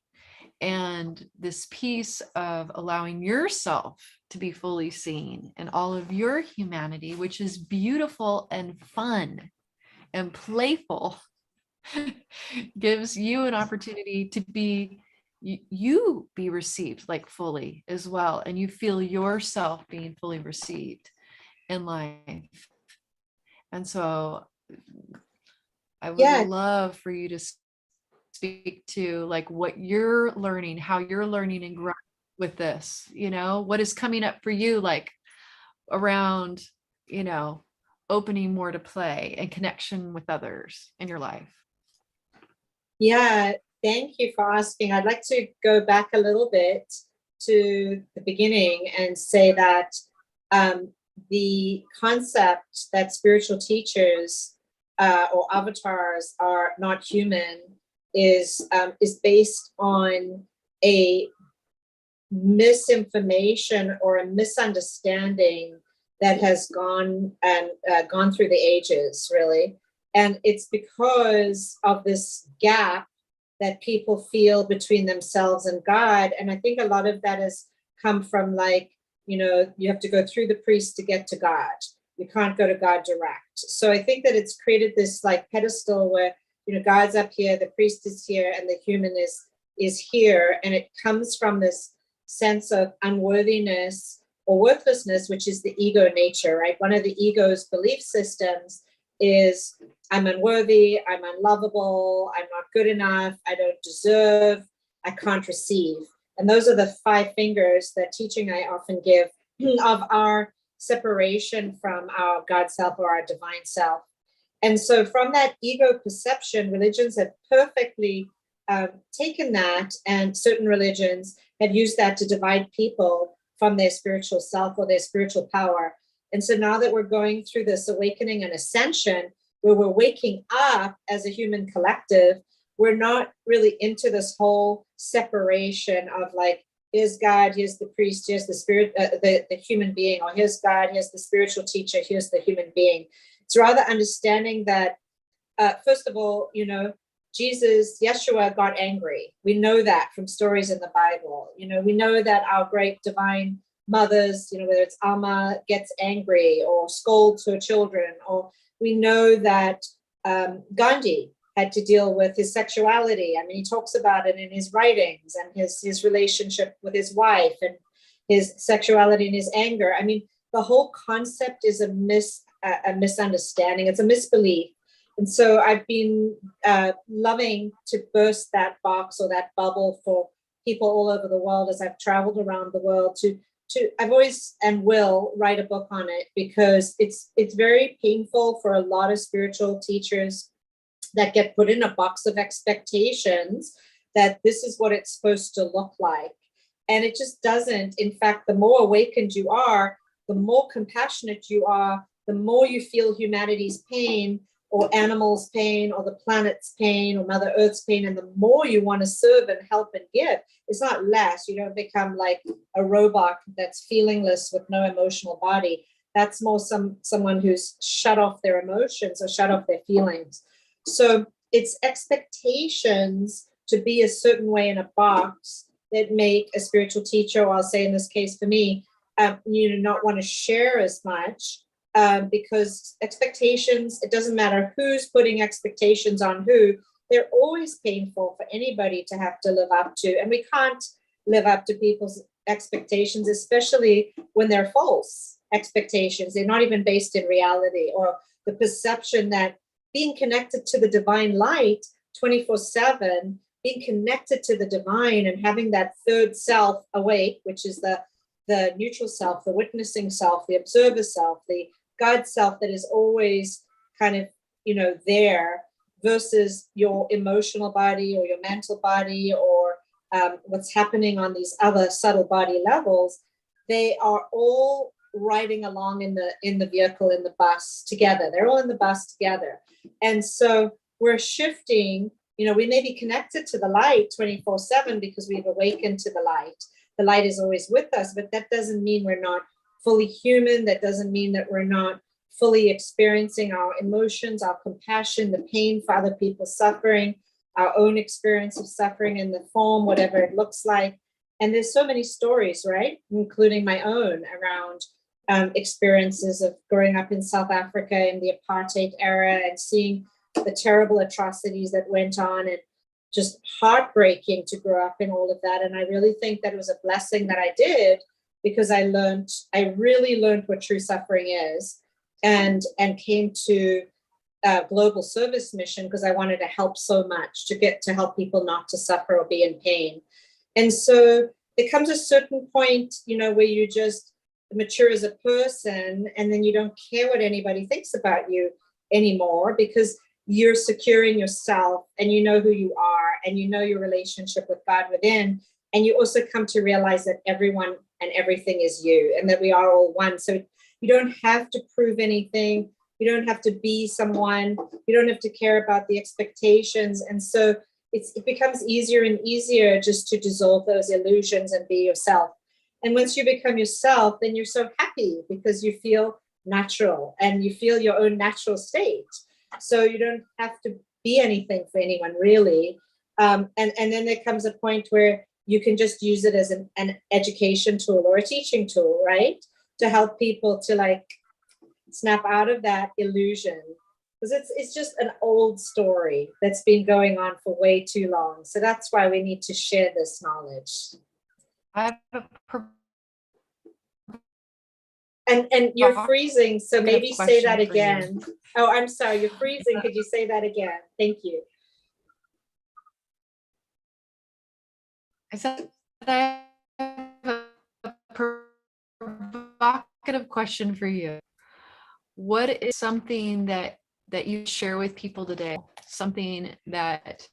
And this piece of allowing yourself to be fully seen and all of your humanity, which is beautiful and fun and playful, gives you an opportunity to be you be received like fully as well, and you feel yourself being fully received in life. And so I would Yeah. love for you to speak to like what you're learning, how you're learning and growing with this, what is coming up for you, like around, opening more to play and connection with others in your life. Yeah, thank you for asking. I'd like to go back a little bit to the beginning and say that the concept that spiritual teachers or avatars are not human is based on a misinformation or a misunderstanding that has gone through the ages, really. And it's because of this gap that people feel between themselves and God. And I think a lot of that has come from you have to go through the priest to get to God. You can't go to God direct. So I think that it's created this pedestal where, God's up here, the priest is here, and the human is here. And it comes from this sense of unworthiness or worthlessness, which is the ego nature, right? One of the ego's belief systems is I'm unworthy, I'm unlovable, I'm not good enough, I don't deserve, I can't receive. And those are the 5 fingers that teaching I often give of our separation from our God self or our divine self. And so from that ego perception, religions have perfectly taken that, and certain religions have used that to divide people from their spiritual self or their spiritual power. And so now that we're going through this awakening and ascension, where we're waking up as a human collective, we're not really into this whole separation of here's God, here's the priest, here's the spirit, the human being, or here's God, here's the spiritual teacher, here's the human being. It's rather understanding that, first of all, Jesus, Yeshua got angry. We know that from stories in the Bible. We know that our great divine mothers, whether it's Alma gets angry or scolds her children, or we know that Gandhi had to deal with his sexuality. I mean, he talks about it in his writings, and his relationship with his wife and his sexuality and his anger. I mean, the whole concept is a misunderstanding. It's a misbelief. And so I've been loving to burst that box or that bubble for people all over the world as I've traveled around the world to I've always and will write a book on it, because it's very painful for a lot of spiritual teachers that get put in a box of expectations that this is what it's supposed to look like. And it just doesn't. In fact, the more awakened you are, the more compassionate you are, the more you feel humanity's pain or animals' pain or the planet's pain or Mother Earth's pain, and the more you want to serve and help and give. It's not less. You don't become like a robot that's feelingless with no emotional body. That's more someone who's shut off their emotions or shut off their feelings. So it's expectations to be a certain way in a box that make a spiritual teacher, or I'll say in this case for me, not want to share as much. Because expectations, it doesn't matter who's putting expectations on who, they're always painful for anybody to have to live up to. And we can't live up to people's expectations, especially when they're false expectations. They're not even based in reality, or the perception that being connected to the divine light 24/7, being connected to the divine and having that third self awake, which is the neutral self, the witnessing self, the observer self, the God self that is always kind of, there, versus your emotional body or your mental body or what's happening on these other subtle body levels. They are all riding along in the vehicle, in the bus together. They're all in the bus together. And so we're shifting, we may be connected to the light 24/7 because we've awakened to the light. The light is always with us, but that doesn't mean we're not fully human. That doesn't mean that we're not fully experiencing our emotions, our compassion, the pain for other people's suffering, our own experience of suffering in the form, whatever it looks like. And there's so many stories, right? Including my own, around experiences of growing up in South Africa in the apartheid era and seeing the terrible atrocities that went on, and just heartbreaking to grow up in all of that. And I really think that it was a blessing that I did, because I really learned what true suffering is, and came to global service mission because I wanted to help so much, to help people not to suffer or be in pain. And so there comes a certain point, where you just mature as a person, and then you don't care what anybody thinks about you anymore, because you're secure in yourself, and you know who you are, and you know your relationship with God within. And you also come to realize that everyone and everything is you, and that we are all one. So you don't have to prove anything. You don't have to be someone. You don't have to care about the expectations. And so it becomes easier and easier just to dissolve those illusions and be yourself. And once you become yourself, then you're so happy, because you feel natural and you feel your own natural state. So you don't have to be anything for anyone, really. And then there comes a point where you can just use it as an education tool or a teaching tool, right? To help people to snap out of that illusion. Because it's just an old story that's been going on for way too long. So that's why we need to share this knowledge. And you're freezing, so maybe say that again. Oh, I'm sorry, you're freezing. Could you say that again? Thank you. I said I have a provocative question for you. What is something that you share with people today? Something that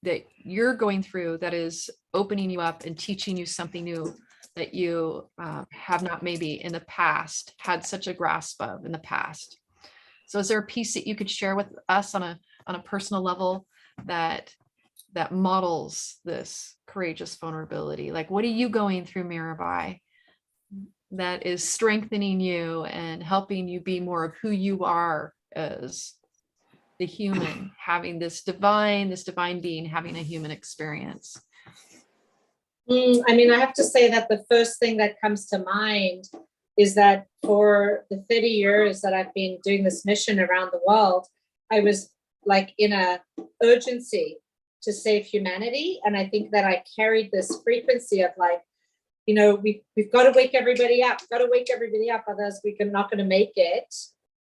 that you're going through that is opening you up and teaching you something new that you have not maybe in the past had such a grasp of in the past. So is there a piece that you could share with us on a personal level that models this courageous vulnerability? Like, what are you going through, Mirabai, that is strengthening you and helping you be more of who you are as the human, having this divine being, having a human experience? I have to say that the first thing that comes to mind is that for the 30 years that I've been doing this mission around the world, I was in a urgency to save humanity. And I think that I carried this frequency of we've got to wake everybody up, otherwise we're not going to make it.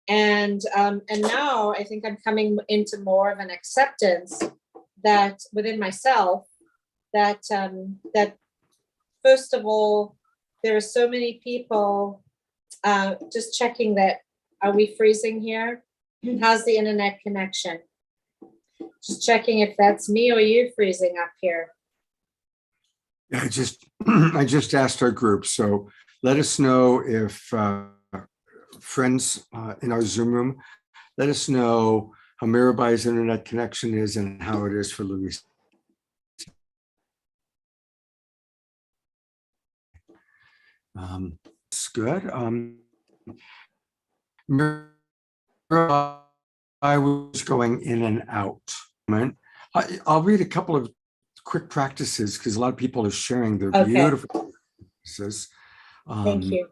And now I think I'm coming into more of an acceptance that within myself, that first of all, there are so many people just checking that, are we freezing here? How's the internet connection? Just checking if that's me or you freezing up here. Yeah, I just asked our group, so let us know if friends in our Zoom room, let us know how Mirabai's internet connection is and how it is for Larisa. It's good. I was going in and out. I'll read a couple of quick practices because a lot of people are sharing their beautiful practices. Thank you.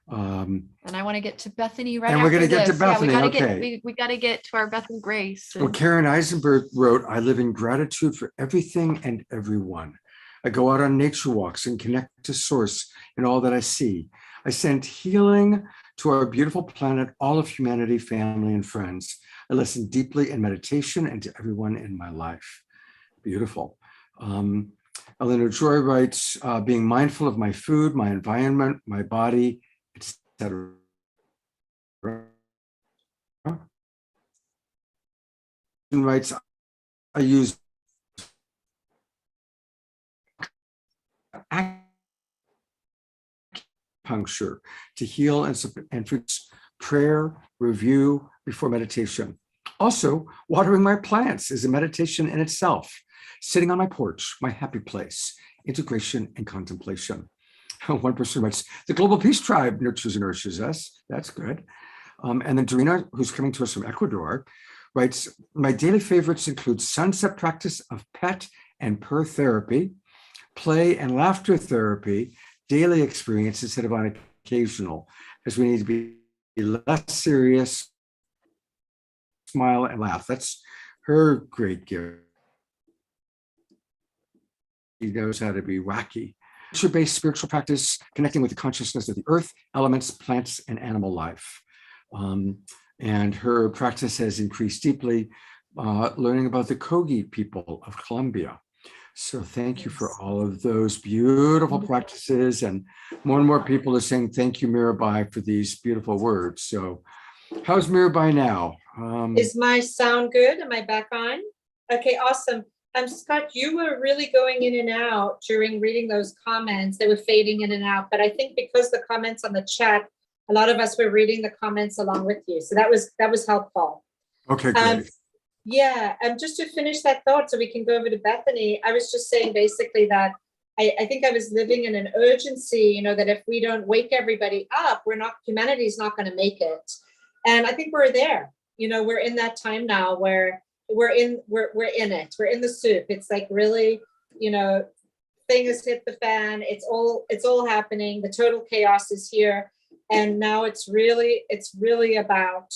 And I want to get to Bethany right and after we're going to get to Bethany. Yeah, we got to get to our Bethany Grace. Well, Karen Eisenberg wrote, I live in gratitude for everything and everyone. I go out on nature walks and connect to source in all that I see. I send healing to our beautiful planet, all of humanity, family, and friends. I listen deeply in meditation and to everyone in my life. Beautiful. Eleanor Joy writes, being mindful of my food, my environment, my body, etc. Writes, I use acupuncture to heal and prayer, review before meditation. Also, watering my plants is a meditation in itself. Sitting on my porch, my happy place, integration and contemplation. One person writes, the Global Peace Tribe nurtures and nourishes us. That's good. And then Dorina, who's coming to us from Ecuador, writes, my daily favorites include sunset practice of pet and purr therapy, play and laughter therapy, daily experience instead of on occasional, as we need to be less serious, smile and laugh. That's her great gift. She knows how to be wacky. Nature-based spiritual practice, connecting with the consciousness of the earth, elements, plants, and animal life. And her practice has increased deeply, learning about the Kogi people of Colombia. So thank you for all of those beautiful practices. And more people are saying, thank you, Mirabai, for these beautiful words. So how's Mirabai now? Is my sound good? Am I back on? Okay, awesome. Scott, you were really going in and out during reading those comments. They were fading in and out, but I think because the comments on the chat, a lot of us were reading the comments along with you. So that was helpful. Okay, great. Yeah, just to finish that thought so we can go over to Bethany, I was just saying basically that I think I was living in an urgency, that if we don't wake everybody up, humanity's not going to make it. And I think we're there, we're in that time now where we're in it, we're in the soup. It's like really, thing has hit the fan. It's all happening. The total chaos is here. And now it's really about,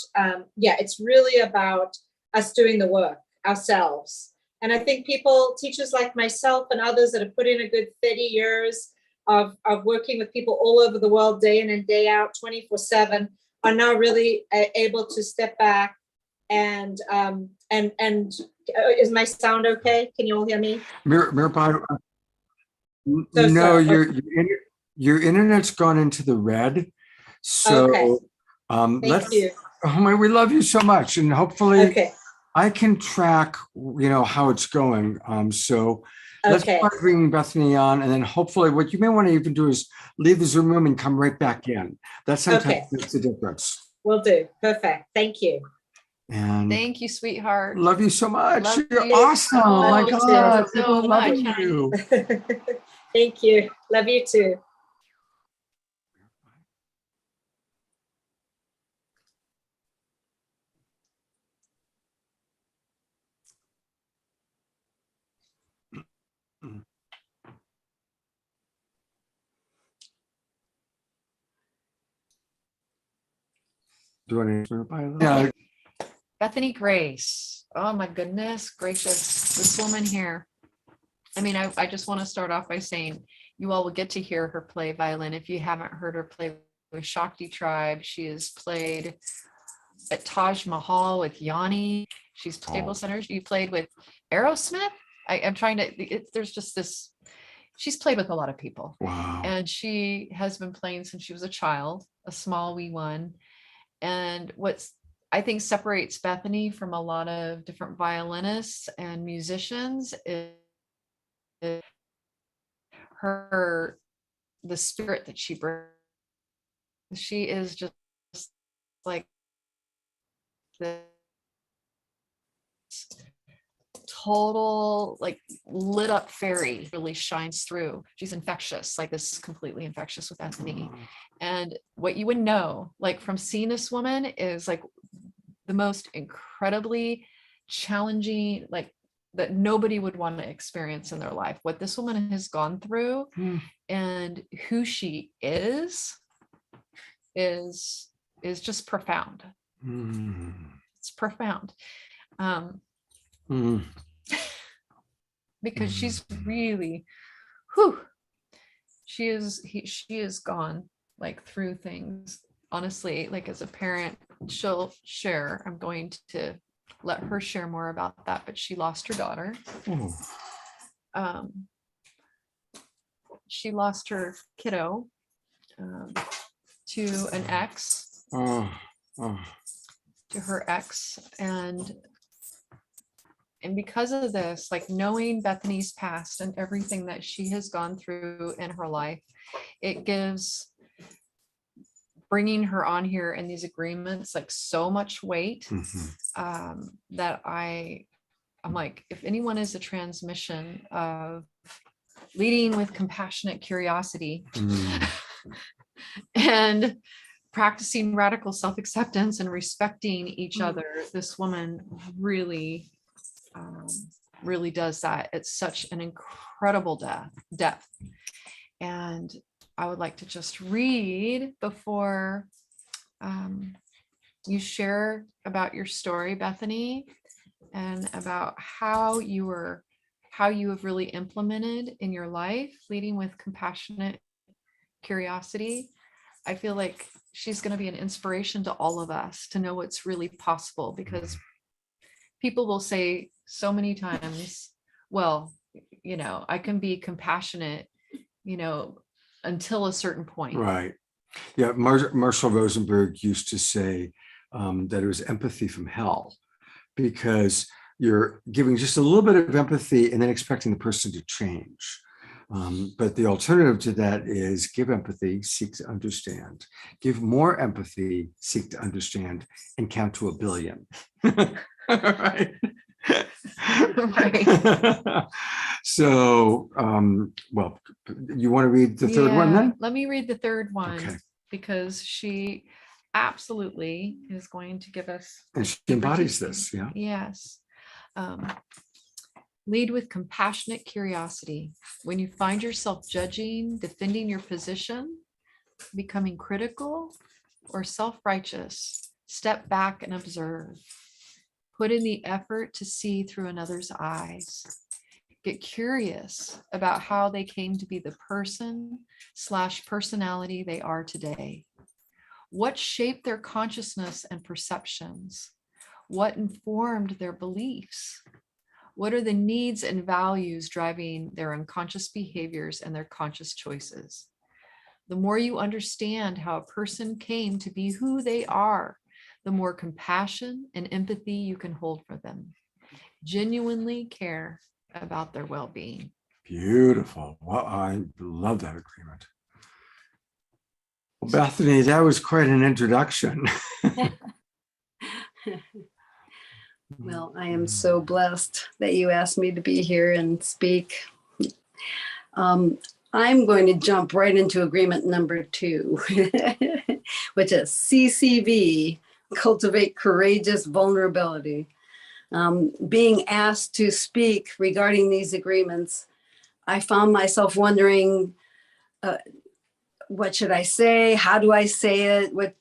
it's really about us doing the work ourselves. And I think teachers like myself and others that have put in a good 30 years of working with people all over the world, day in and day out, 24/7, are now really able to step back and is my sound okay? Can you all hear me? Mirabai, So no, sorry. your internet's gone into the red. So Okay. let's, Thank you. oh my, we love you so much. And hopefully Okay. I can track, how it's going. So let's Okay. start bringing Bethany on, and then hopefully what you may want to even do is leave the Zoom room and come right back in. That sometimes makes a difference. Will do. Perfect. Thank you. And Thank you, sweetheart. love you so much. Love You're you awesome. Oh Love my you God. too. People So loving much. you. Thank you. Love you too. Do you want to? Yeah. Bethany Grace. Oh my goodness gracious. This woman here. I mean, I just want to start off by saying you all will get to hear her play violin. If you haven't heard her play with Shakti tribe, she has played at Taj Mahal with Yanni. She's table centers. You played with Aerosmith. I'm trying to, there's just this, she's played with a lot of people. Wow. And she has been playing since she was a child, a small wee one. And what's I think separates Bethany from a lot of different violinists and musicians is the spirit that she brings. She is just like this total like lit up fairy, really shines through. She's infectious, like this is completely infectious with Bethany. And what you would know like from seeing this woman is like the most incredibly challenging, like that nobody would want to experience in their life. What this woman has gone through and who she is just profound. It's profound. Because she's really, she is gone like through things. Honestly, like as a parent, she'll share. I'm going to let her share more about that, but she lost her daughter. She lost her kiddo to an ex, to her ex. And because of this, like knowing Bethany's past and everything that she has gone through in her life, it gives bringing her on here in these agreements like so much weight that I'm like, if anyone is a transmission of leading with compassionate curiosity and practicing radical self-acceptance and respecting each other, this woman really really does that. It's such an incredible depth. And I would like to just read before you share about your story, Bethany, and about how you have really implemented in your life, leading with compassionate curiosity. I feel like she's going to be an inspiration to all of us to know what's really possible, because people will say so many times, well, I can be compassionate, until a certain point. Right. Yeah. Marshall Rosenberg used to say that it was empathy from hell, because you're giving just a little bit of empathy and then expecting the person to change. But the alternative to that is give empathy, seek to understand, give more empathy, seek to understand, and count to 1 billion. Right. Right. So, well, you want to read the third one then? Let me read the third one, Okay. because she absolutely is going to give us. And she deeper embodies teaching. this, yeah. Yes. Lead with compassionate curiosity. When you find yourself judging, defending your position, becoming critical, or self-righteous, step back and observe. Put in the effort to see through another's eyes. Get curious about how they came to be the person/personality they are today. What shaped their consciousness and perceptions? What informed their beliefs? What are the needs and values driving their unconscious behaviors and their conscious choices? The more you understand how a person came to be who they are, the more compassion and empathy you can hold for them. Genuinely care about their well-being. Beautiful. Well, I love that agreement. Well, Bethany, that was quite an introduction. Well, I am so blessed that you asked me to be here and speak. I'm going to jump right into agreement number 2, which is CCV, cultivate courageous vulnerability. Being asked to speak regarding these agreements, I found myself wondering, what should I say? How do I say it? What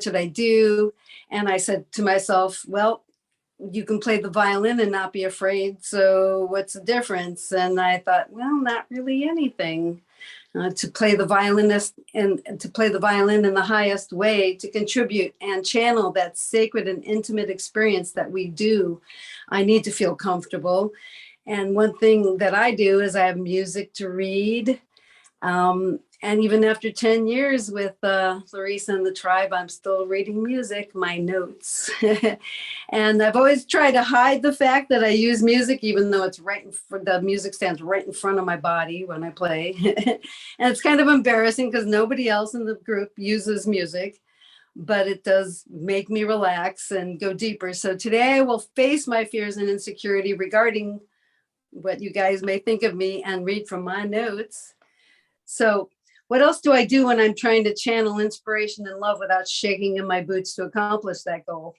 should I do? And I said to myself, well, you can play the violin and not be afraid. So what's the difference? And I thought, well, not really anything. To play the violinist and to play the violin in the highest way, to contribute and channel that sacred and intimate experience that we do, I need to feel comfortable. And one thing that I do is I have music to read. And even after 10 years with Larisa and the tribe, I'm still reading music, my notes. And I've always tried to hide the fact that I use music, even though it's the music stands right in front of my body when I play. And it's kind of embarrassing because nobody else in the group uses music, but it does make me relax and go deeper. So today I will face my fears and insecurity regarding what you guys may think of me and read from my notes. So what else do I do when I'm trying to channel inspiration and love without shaking in my boots to accomplish that goal?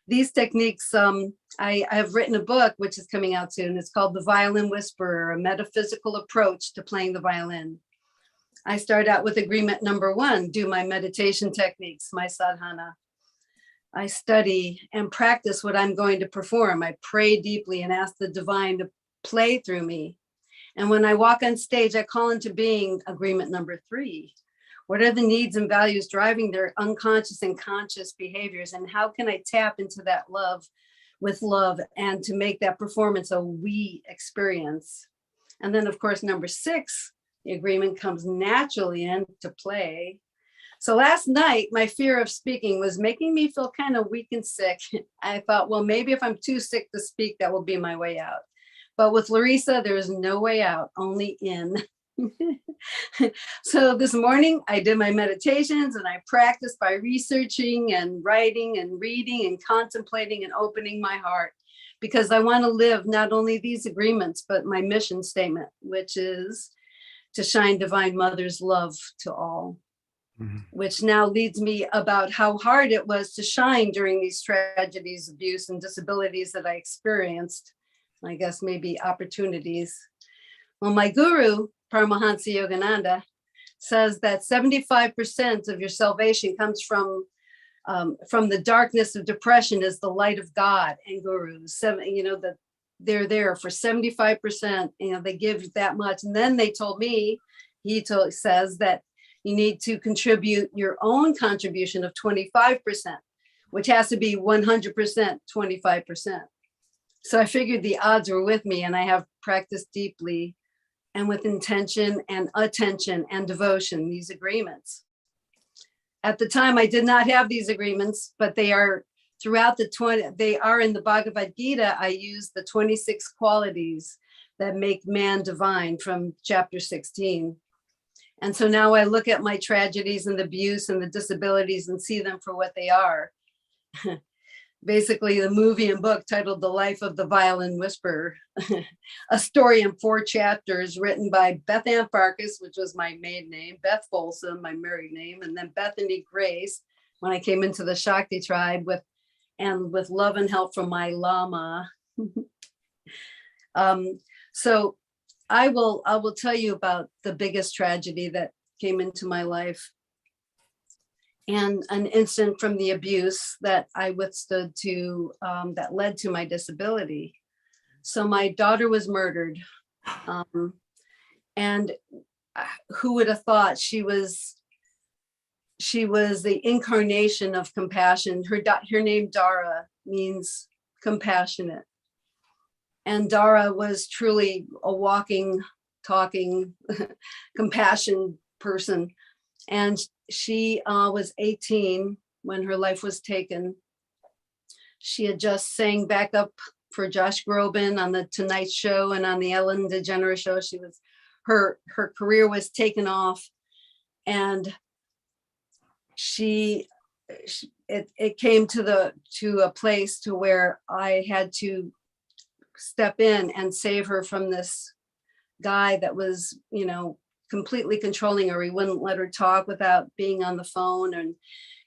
These techniques, I have written a book, which is coming out soon. It's called The Violin Whisperer, a metaphysical approach to playing the violin. I start out with agreement number 1, do my meditation techniques, my sadhana. I study and practice what I'm going to perform. I pray deeply and ask the divine to play through me. And when I walk on stage, I call into being agreement number 3. What are the needs and values driving their unconscious and conscious behaviors? And how can I tap into that love with love and to make that performance a we experience? And then, of course, number 6, the agreement comes naturally into play. So last night, my fear of speaking was making me feel kind of weak and sick. I thought, well, maybe if I'm too sick to speak, that will be my way out. But with Larisa, there is no way out, only in. So this morning I did my meditations and I practiced by researching and writing and reading and contemplating and opening my heart, because I want to live not only these agreements, but my mission statement, which is to shine Divine Mother's love to all. Mm-hmm. Which now leads me about how hard it was to shine during these tragedies, abuse, and disabilities that I experienced. I guess maybe opportunities. Well, my guru, Paramahansa Yogananda, says that 75% of your salvation comes from the darkness of depression is the light of God and gurus. That they're there for 75%. They give that much, and then they told me, says that you need to contribute your own contribution of 25%, which has to be 100%, 25%. So I figured the odds were with me, and I have practiced deeply and with intention and attention and devotion these agreements. At the time, I did not have these agreements, but they are throughout they are in the Bhagavad Gita. I use the 26 qualities that make man divine from chapter 16. And so now I look at my tragedies and the abuse and the disabilities and see them for what they are. Basically, the movie and book titled The Life of the Violin Whisperer, a story in 4 chapters written by Beth Ann Farkas, which was my maiden name, Beth Folsom, my married name, and then Bethany Grace, when I came into the Shakti tribe with love and help from my Lama. So I will tell you about the biggest tragedy that came into my life, and an incident from the abuse that I withstood that led to my disability. So my daughter was murdered, and who would have thought she was the incarnation of compassion. Her name Dara means compassionate, and Dara was truly a walking, talking compassion person. And she was 18 when her life was taken. She had just sang back up for Josh Groban on the Tonight Show and on the Ellen DeGeneres show. Her career was taken off, and it came to a place to where I had to step in and save her from this guy that was, completely controlling her. He wouldn't let her talk without being on the phone, and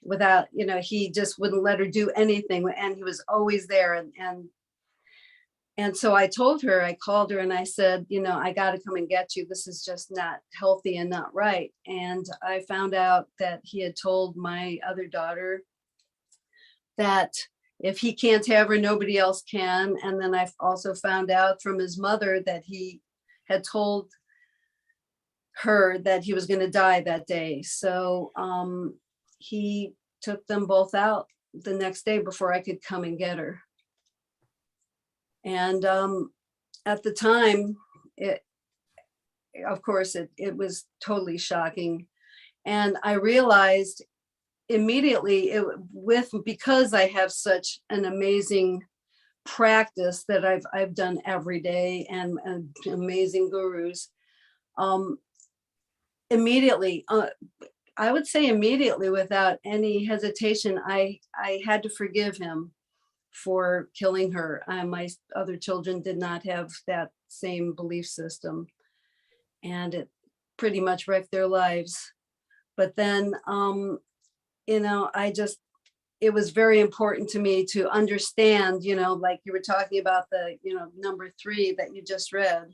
without, he just wouldn't let her do anything. And he was always there. And so I told her, I called her and I said, I got to come and get you. This is just not healthy and not right. And I found out that he had told my other daughter that if he can't have her, nobody else can. And then I also found out from his mother that he had told her that he was going to die that day. So he took them both out the next day before I could come and get her. And at the time, it was totally shocking. And I realized immediately because I have such an amazing practice that I've done every day, and amazing gurus, immediately, I would say immediately, without any hesitation, I had to forgive him for killing her. My other children did not have that same belief system, and it pretty much wrecked their lives. But then, it was very important to me to understand, like you were talking about the, number 3 that you just read,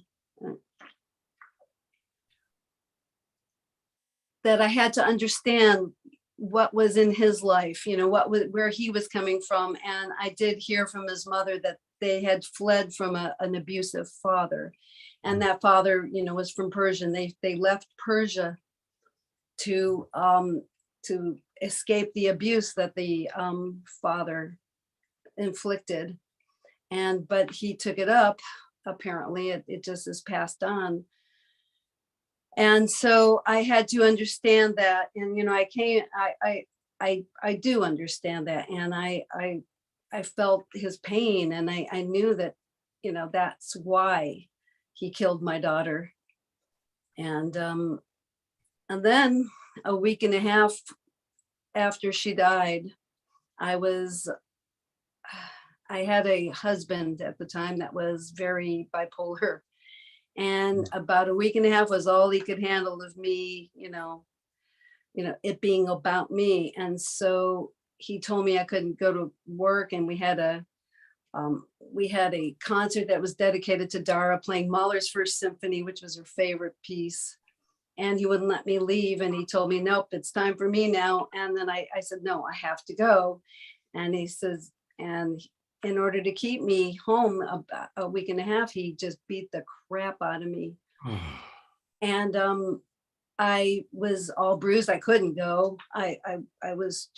that I had to understand what was in his life, where he was coming from. And I did hear from his mother that they had fled from an abusive father. And that father, was from Persia. They left Persia to escape the abuse that the father inflicted. But he took it up. Apparently it just is passed on. And so I had to understand that, and I do understand that, and I felt his pain, and I knew that, that's why he killed my daughter. And then a week and a half after she died, I had a husband at the time that was very bipolar. And about a week and a half was all he could handle of me, it being about me. And so he told me I couldn't go to work. And we had a concert that was dedicated to Dara, playing Mahler's First Symphony, which was her favorite piece. and he wouldn't let me leave. And he told me, nope, it's time for me now. And then I said, no, I have to go. And he says, and in order to keep me home about a week and a half, he just beat the crap out of me. And I was all bruised. I couldn't go. I was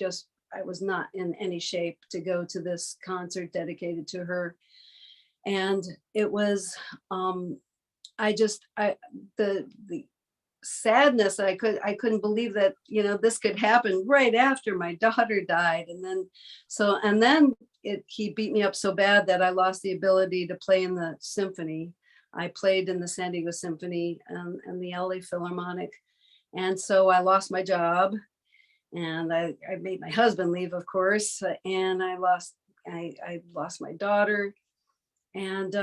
not in any shape to go to this concert dedicated to her. And it was, the sadness, I couldn't believe that, this could happen right after my daughter died. And then he beat me up so bad that I lost the ability to play in the symphony. I played in the San Diego Symphony and the LA Philharmonic. And so I lost my job, and I made my husband leave, of course, and I lost my daughter. And,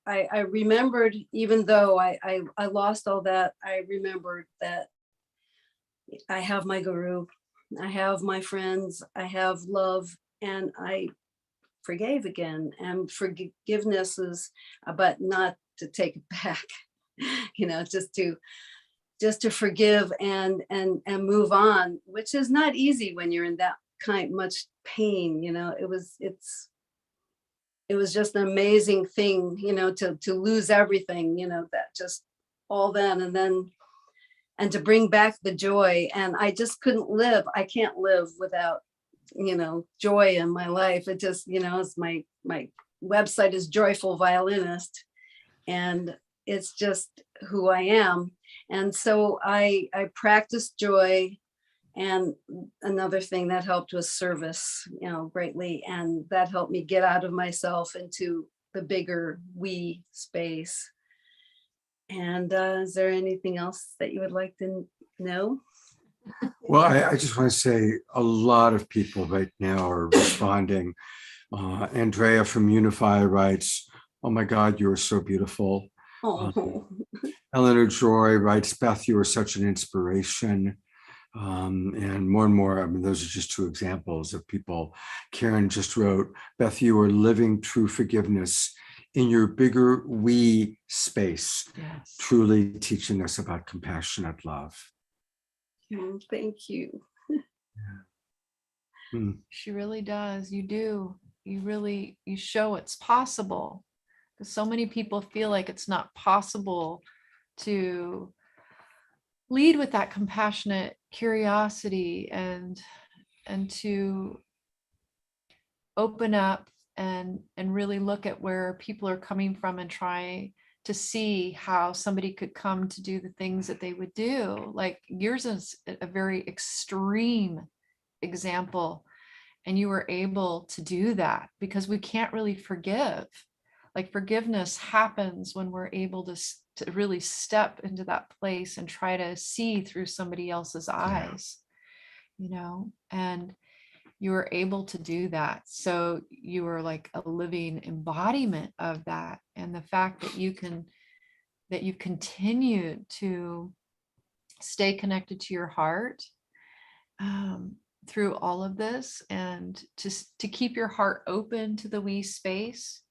I remembered, even though I lost all that, I remembered that I have my guru, I have my friends, I have love, and I forgave again. And forgiveness is, but not to take it back, just to forgive and move on, which is not easy when you're in that much pain. It was just an amazing thing, to lose everything, that just all then, and to bring back the joy. And I just couldn't live. I can't live without, joy in my life. It just, it's my website is Joyful Violinist, and it's just who I am. And so I practiced joy. And another thing that helped was service, greatly. And that helped me get out of myself into the bigger we space. And is there anything else that you would like to know? Well, I just want to say a lot of people right now are responding. Andrea from Unify writes, "Oh my God, you are so beautiful." Oh. Eleanor Joy writes, "Beth, you are such an inspiration." And more, I mean, those are just two examples of people. Karen just wrote, "Beth, you are living true forgiveness in your bigger we space, Yes. truly teaching us about compassionate love." Thank you. She really does. You do. You show it's possible. Because so many people feel like it's not possible to lead with that compassionate curiosity and to open up and really look at where people are coming from and try to see how somebody could come to do the things that they would do. Like yours is a very extreme example, and you were able to do that because we can't really forgive. Like forgiveness happens when we're able to really step into that place and try to see through somebody else's eyes, and you were able to do that. So you were like a living embodiment of that. And the fact that you continue to stay connected to your heart through all of this, and to keep your heart open to the we space.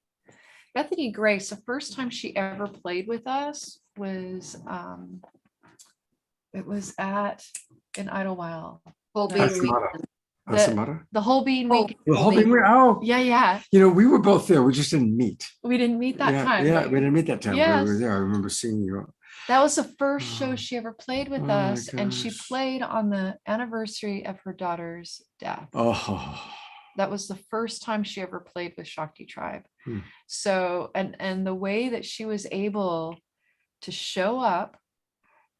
Bethany Grace, the first time she ever played with us was it was in Idlewild. Whole being The whole being week. The whole being week. Oh, Yeah. we were both there. We just didn't meet. We didn't meet that time. Yeah, we didn't meet that time. Yes. We were there. I remember seeing you. That was the first show she ever played with my us, and she gosh. played on the anniversary of her daughter's death. Oh. That was the first time she ever played with Shakti Tribe. Hmm. So, and the way that she was able to show up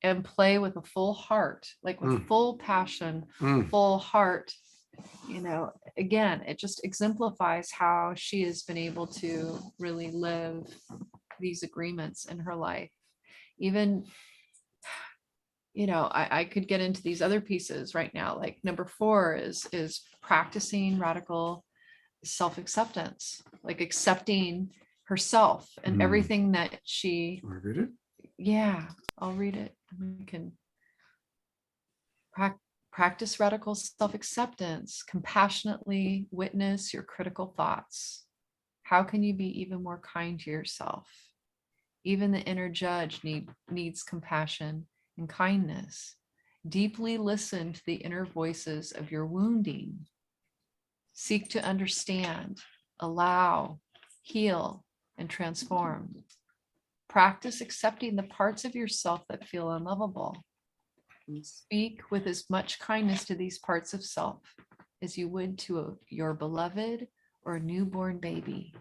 and play with a full heart, like with full passion, full heart, again, it just exemplifies how she has been able to really live these agreements in her life. Even, I could get into these other pieces right now. Like number 4 is practicing radical self-acceptance, like accepting herself and everything that she. Want to read it? Yeah, I'll read it. We can practice radical self-acceptance, compassionately witness your critical thoughts. How can you be even more kind to yourself? Even the inner judge needs compassion and kindness. Deeply listen to the inner voices of your wounding. Seek to understand, allow, heal, and transform. Practice accepting the parts of yourself that feel unlovable. Speak with as much kindness to these parts of self as you would to your beloved or newborn baby.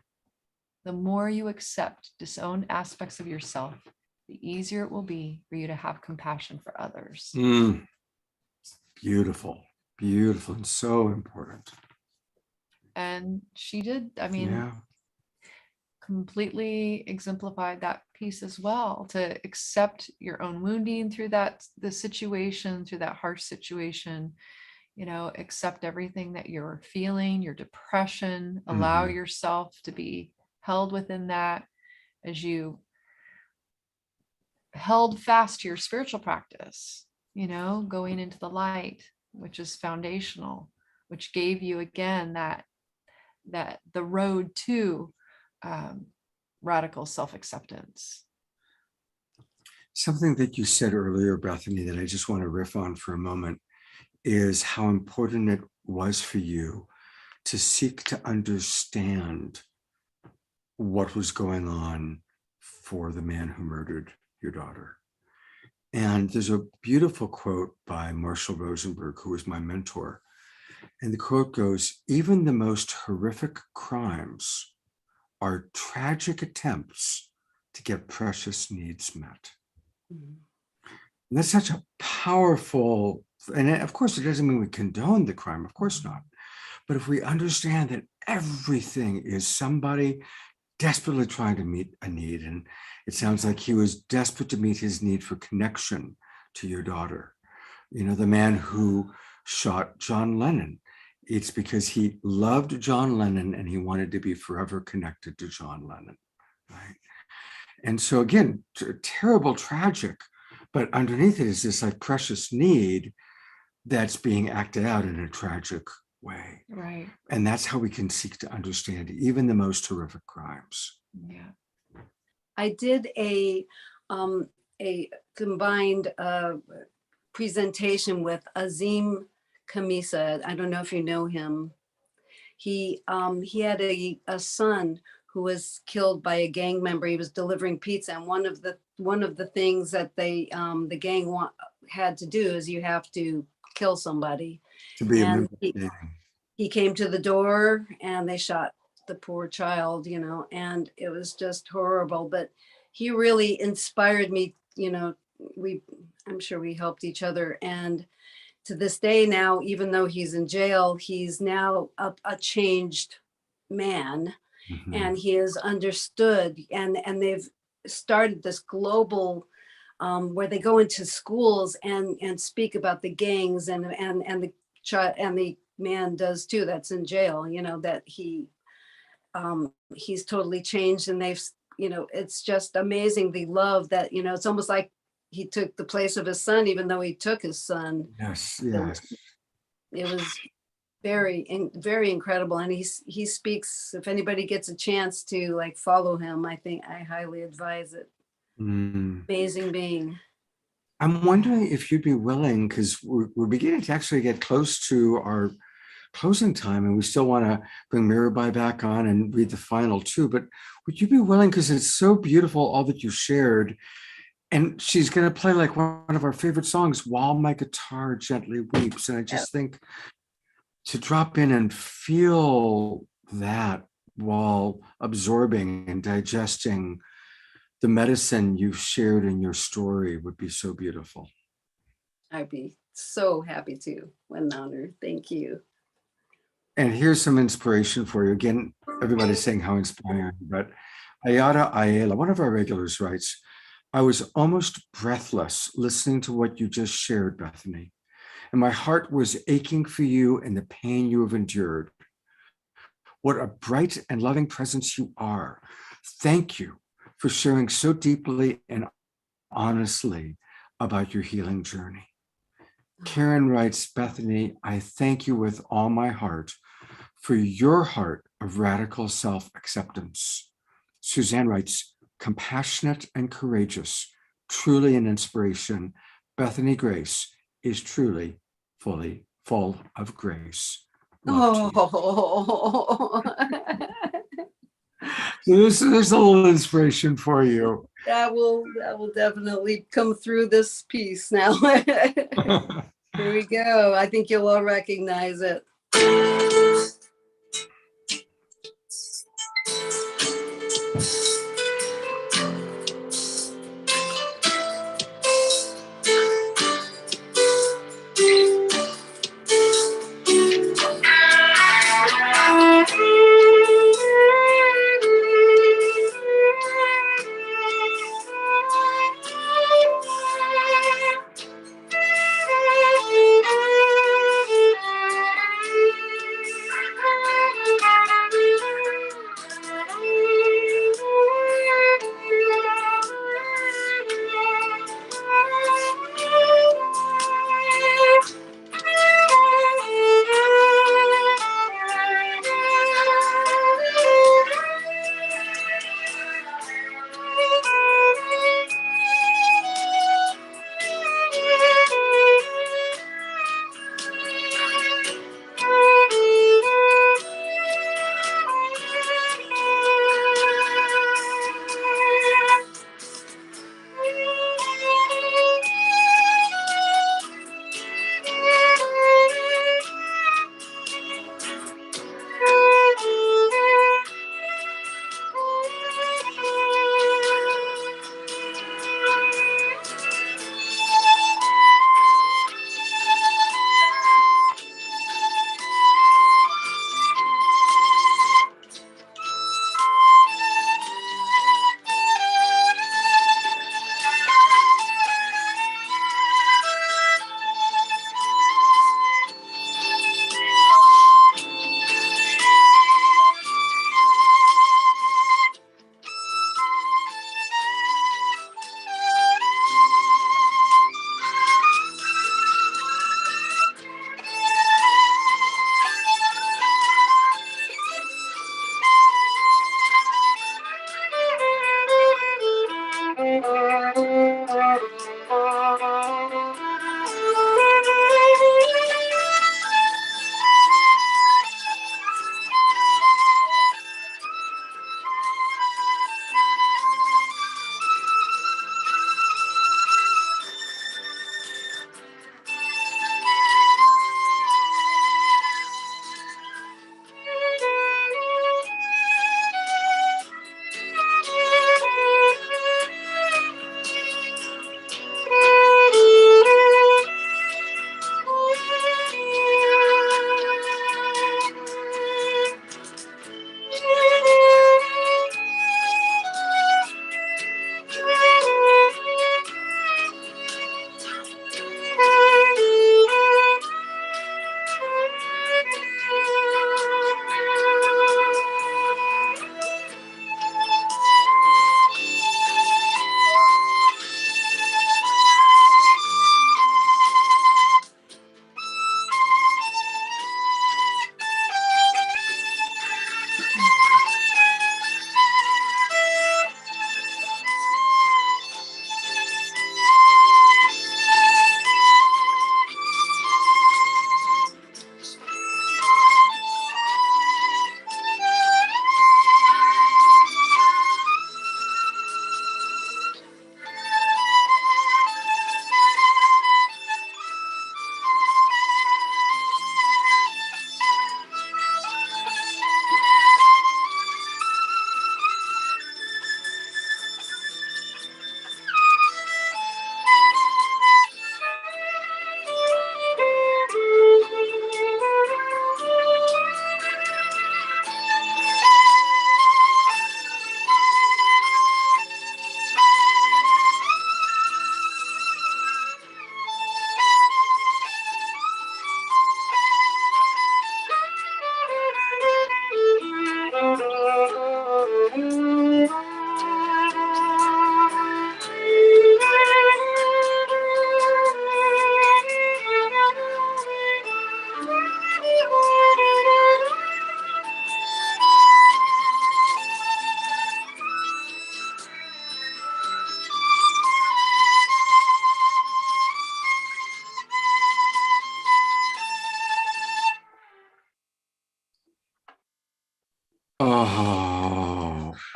The more you accept disowned aspects of yourself, the easier it will be for you to have compassion for others. Beautiful, beautiful, and so important. And she did, I mean, Yeah. completely exemplified that piece as well, to accept your own wounding through the situation, through that harsh situation, accept everything that you're feeling, your depression, allow yourself to be held within that as you held fast to your spiritual practice, going into the light, which is foundational, which gave you again that the road to radical self-acceptance. Something that you said earlier, Bethany, that I just want to riff on for a moment is how important it was for you to seek to understand what was going on for the man who murdered your daughter. And there's a beautiful quote by Marshall Rosenberg, who was my mentor. And the quote goes, "Even the most horrific crimes are tragic attempts to get precious needs met." And that's such a powerful, and of course, it doesn't mean we condone the crime, of course not. But if we understand that everything is somebody desperately trying to meet a need, and it sounds like he was desperate to meet his need for connection to your daughter. The man who shot John Lennon, it's because he loved John Lennon and he wanted to be forever connected to John Lennon, right? And so again, terrible, tragic, but underneath it is this like precious need that's being acted out in a tragic way. Right. And that's how we can seek to understand even the most horrific crimes. Yeah. I did a combined presentation with Azim Kamisa. I don't know if you know him. He had a son who was killed by a gang member. He was delivering pizza, and one of the things that the gang had to do is you have to kill somebody. To be a And member of the gang. he came to the door and they shot the poor child, and it was just horrible. But he really inspired me. I'm sure we helped each other, and to this day now, even though he's in jail, he's now a changed man. And he is understood, and they've started this global where they go into schools and speak about the gangs, and the man does too, that's in jail, that he's totally changed. And they've, it's just amazing, the love that, it's almost like he took the place of his son, even though he took his son. Yes. It was very, very incredible. And he speaks, if anybody gets a chance to follow him, I think I highly advise it. Amazing being. I'm wondering if you'd be willing, because we're beginning to actually get close to our closing time, and we still want to bring Mirabai back on and read the final two, but would you be willing, because it's so beautiful, all that you shared, and she's going to play one of our favorite songs, While My Guitar Gently Weeps, and I just think to drop in and feel that while absorbing and digesting the medicine you've shared in your story would be so beautiful. I'd be so happy to. What an honor. Thank you. And here's some inspiration for you. Again, everybody's saying how inspiring, but Ayada Ayala, one of our regulars, writes, "I was almost breathless listening to what you just shared, Bethany, and my heart was aching for you and the pain you have endured. What a bright and loving presence you are. Thank you for sharing so deeply and honestly about your healing journey." Karen writes, "Bethany, I thank you with all my heart for your heart of radical self-acceptance." Suzanne writes, compassionate and courageous, truly an inspiration. Bethany Grace is truly fully full of grace. Love to you. Oh, So there's a little inspiration for you. that will definitely come through this piece now. Here we go. I think you'll all recognize it.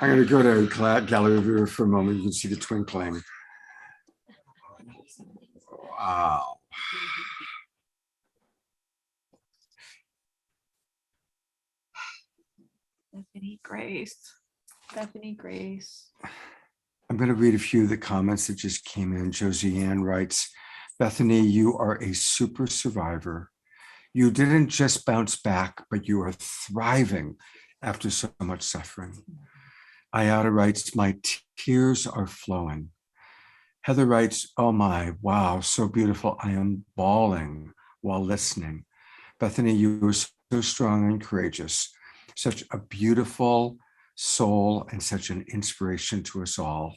I'm going to go to gallery viewer for a moment. You can see the twinkling. Wow. Bethany Grace. Bethany Grace. I'm going to read a few of the comments that just came in. Josie Ann writes, Bethany, you are a super survivor. You didn't just bounce back, but you are thriving after so much suffering. Ayada writes, my tears are flowing. Heather writes, oh my, wow, so beautiful. I am bawling while listening. Bethany, you are so strong and courageous. Such a beautiful soul and such an inspiration to us all.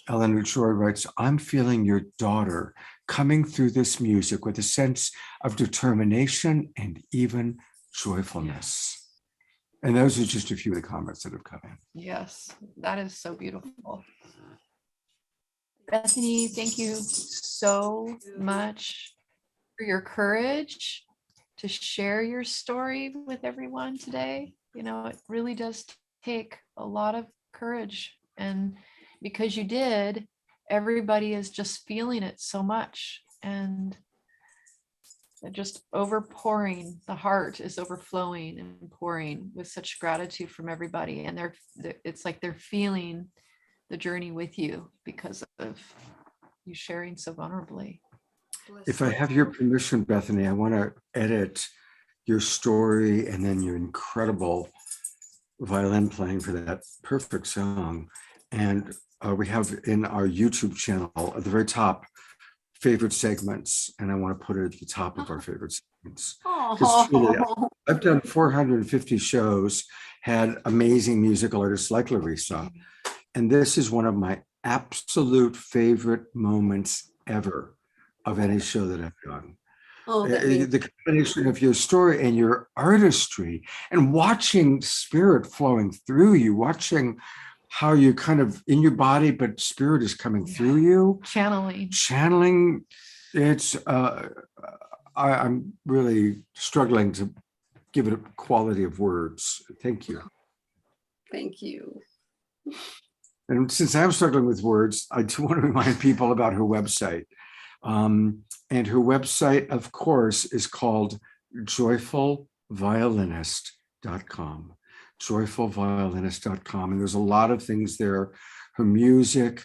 Eleanor Joy writes, I'm feeling your daughter coming through this music with a sense of determination and even joyfulness. And those are just a few of the comments that have come in. Yes, that is so beautiful. Bethany, thank you so much for your courage to share your story with everyone today. You know, it really does take a lot of courage, and because you did, everybody is just feeling it so much, and just overpouring. The heart is overflowing and pouring with such gratitude from everybody, and it's like they're feeling the journey with you because of you sharing so vulnerably. If I have your permission, Bethany, I want to edit your story and then your incredible violin playing for that perfect song. And we have in our YouTube channel at the very top, favorite segments. And I want to put it at the top of our favorite segments. Because truly, I've done 450 shows, had amazing musical artists like Larisa. And this is one of my absolute favorite moments ever of any show that I've done. Oh, that means The combination of your story and your artistry and watching spirit flowing through you, watching how you're kind of in your body, but spirit is coming through you. Channeling. It's, I'm really struggling to give it a quality of words. Thank you. thank you. And since I'm struggling with words, I do want to remind people about her website. And her website, of course, is called joyfulviolinist.com. joyfulviolinist.com. And there's a lot of things there. Her music,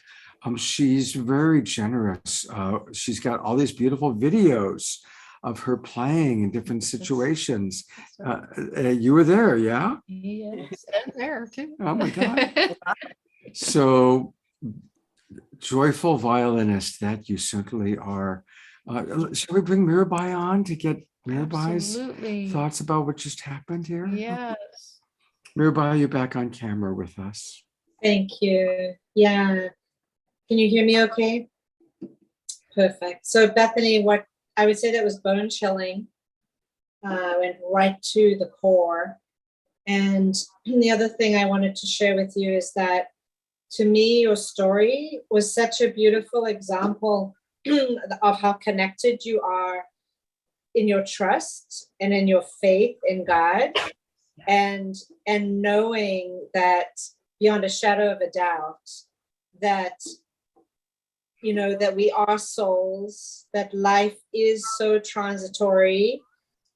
she's very generous. She's got all these beautiful videos of her playing in different situations. You were there, yeah? Yes, and there too. Oh my God. So, joyful violinist that you certainly are. Should we bring Mirabai on to get Mirabai's Absolutely. thoughts about what just happened here? Yes. Mirabai, you're back on camera with us. Thank you. Yeah. Can you hear me okay? Perfect. So Bethany, what I would say that was bone chilling, went right to the core. And the other thing I wanted to share with you is that to me, your story was such a beautiful example of how connected you are in your trust and in your faith in God, and knowing that beyond a shadow of a doubt that, you know, that we are souls, that life is so transitory,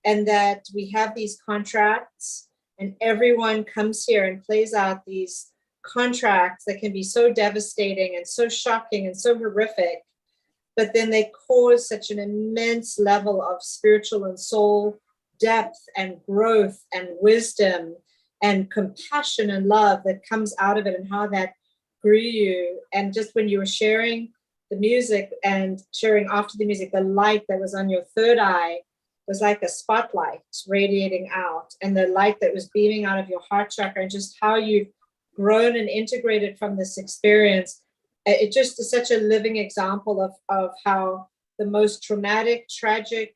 and that we have these contracts, and everyone comes here and plays out these contracts that can be so devastating and so shocking and so horrific, but then they cause such an immense level of spiritual and soul depth and growth and wisdom and compassion and love that comes out of it, and how that grew you. And just when you were sharing the music and sharing after the music, the light that was on your third eye was like a spotlight radiating out, and the light that was beaming out of your heart chakra, and just how you've grown and integrated from this experience. It just is such a living example of how the most traumatic, tragic,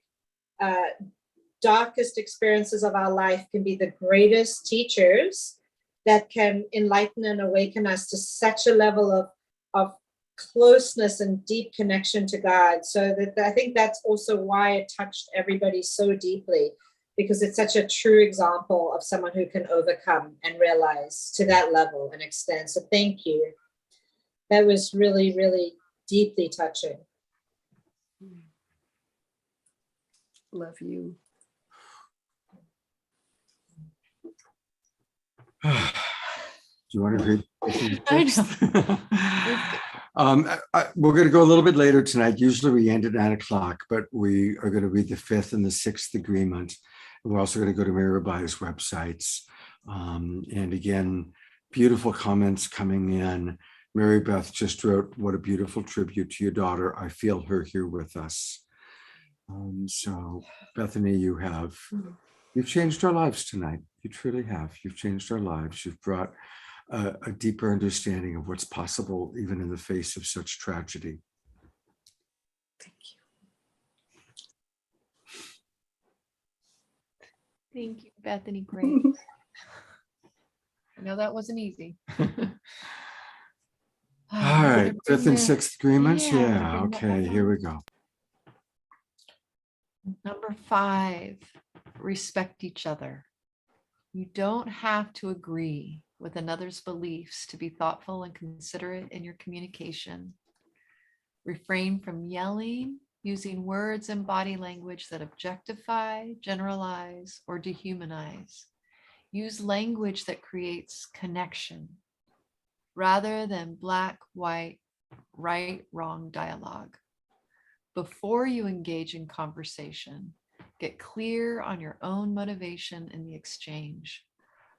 darkest experiences of our life can be the greatest teachers that can enlighten and awaken us to such a level of closeness and deep connection to God. So that I think that's also why it touched everybody so deeply. because it's such a true example of someone who can overcome and realize to that level and extend. So thank you. That was really, really deeply touching. Love you. Do you want to read? We're going to go a little bit later tonight. Usually we end at 9 o'clock, but we are going to read the 5th and the 6th agreement. And we're also going to go to Mirabai's websites. And again, beautiful comments coming in. Mary Beth just wrote, what a beautiful tribute to your daughter. I feel her here with us. So Bethany, you've changed our lives tonight. You truly have. You've changed our lives. You've brought a deeper understanding of what's possible, even in the face of such tragedy. Thank you. Thank you, Bethany Grace. I know that wasn't easy. All right, 5th and 6th agreements. Yeah, Yeah, okay, here we go. Number 5, respect each other. You don't have to agree with another's beliefs to be thoughtful and considerate in your communication. Refrain from yelling, using words and body language that objectify, generalize, or dehumanize. Use language that creates connection rather than black, white, right, wrong dialogue. Before you engage in conversation, get clear on your own motivation in the exchange.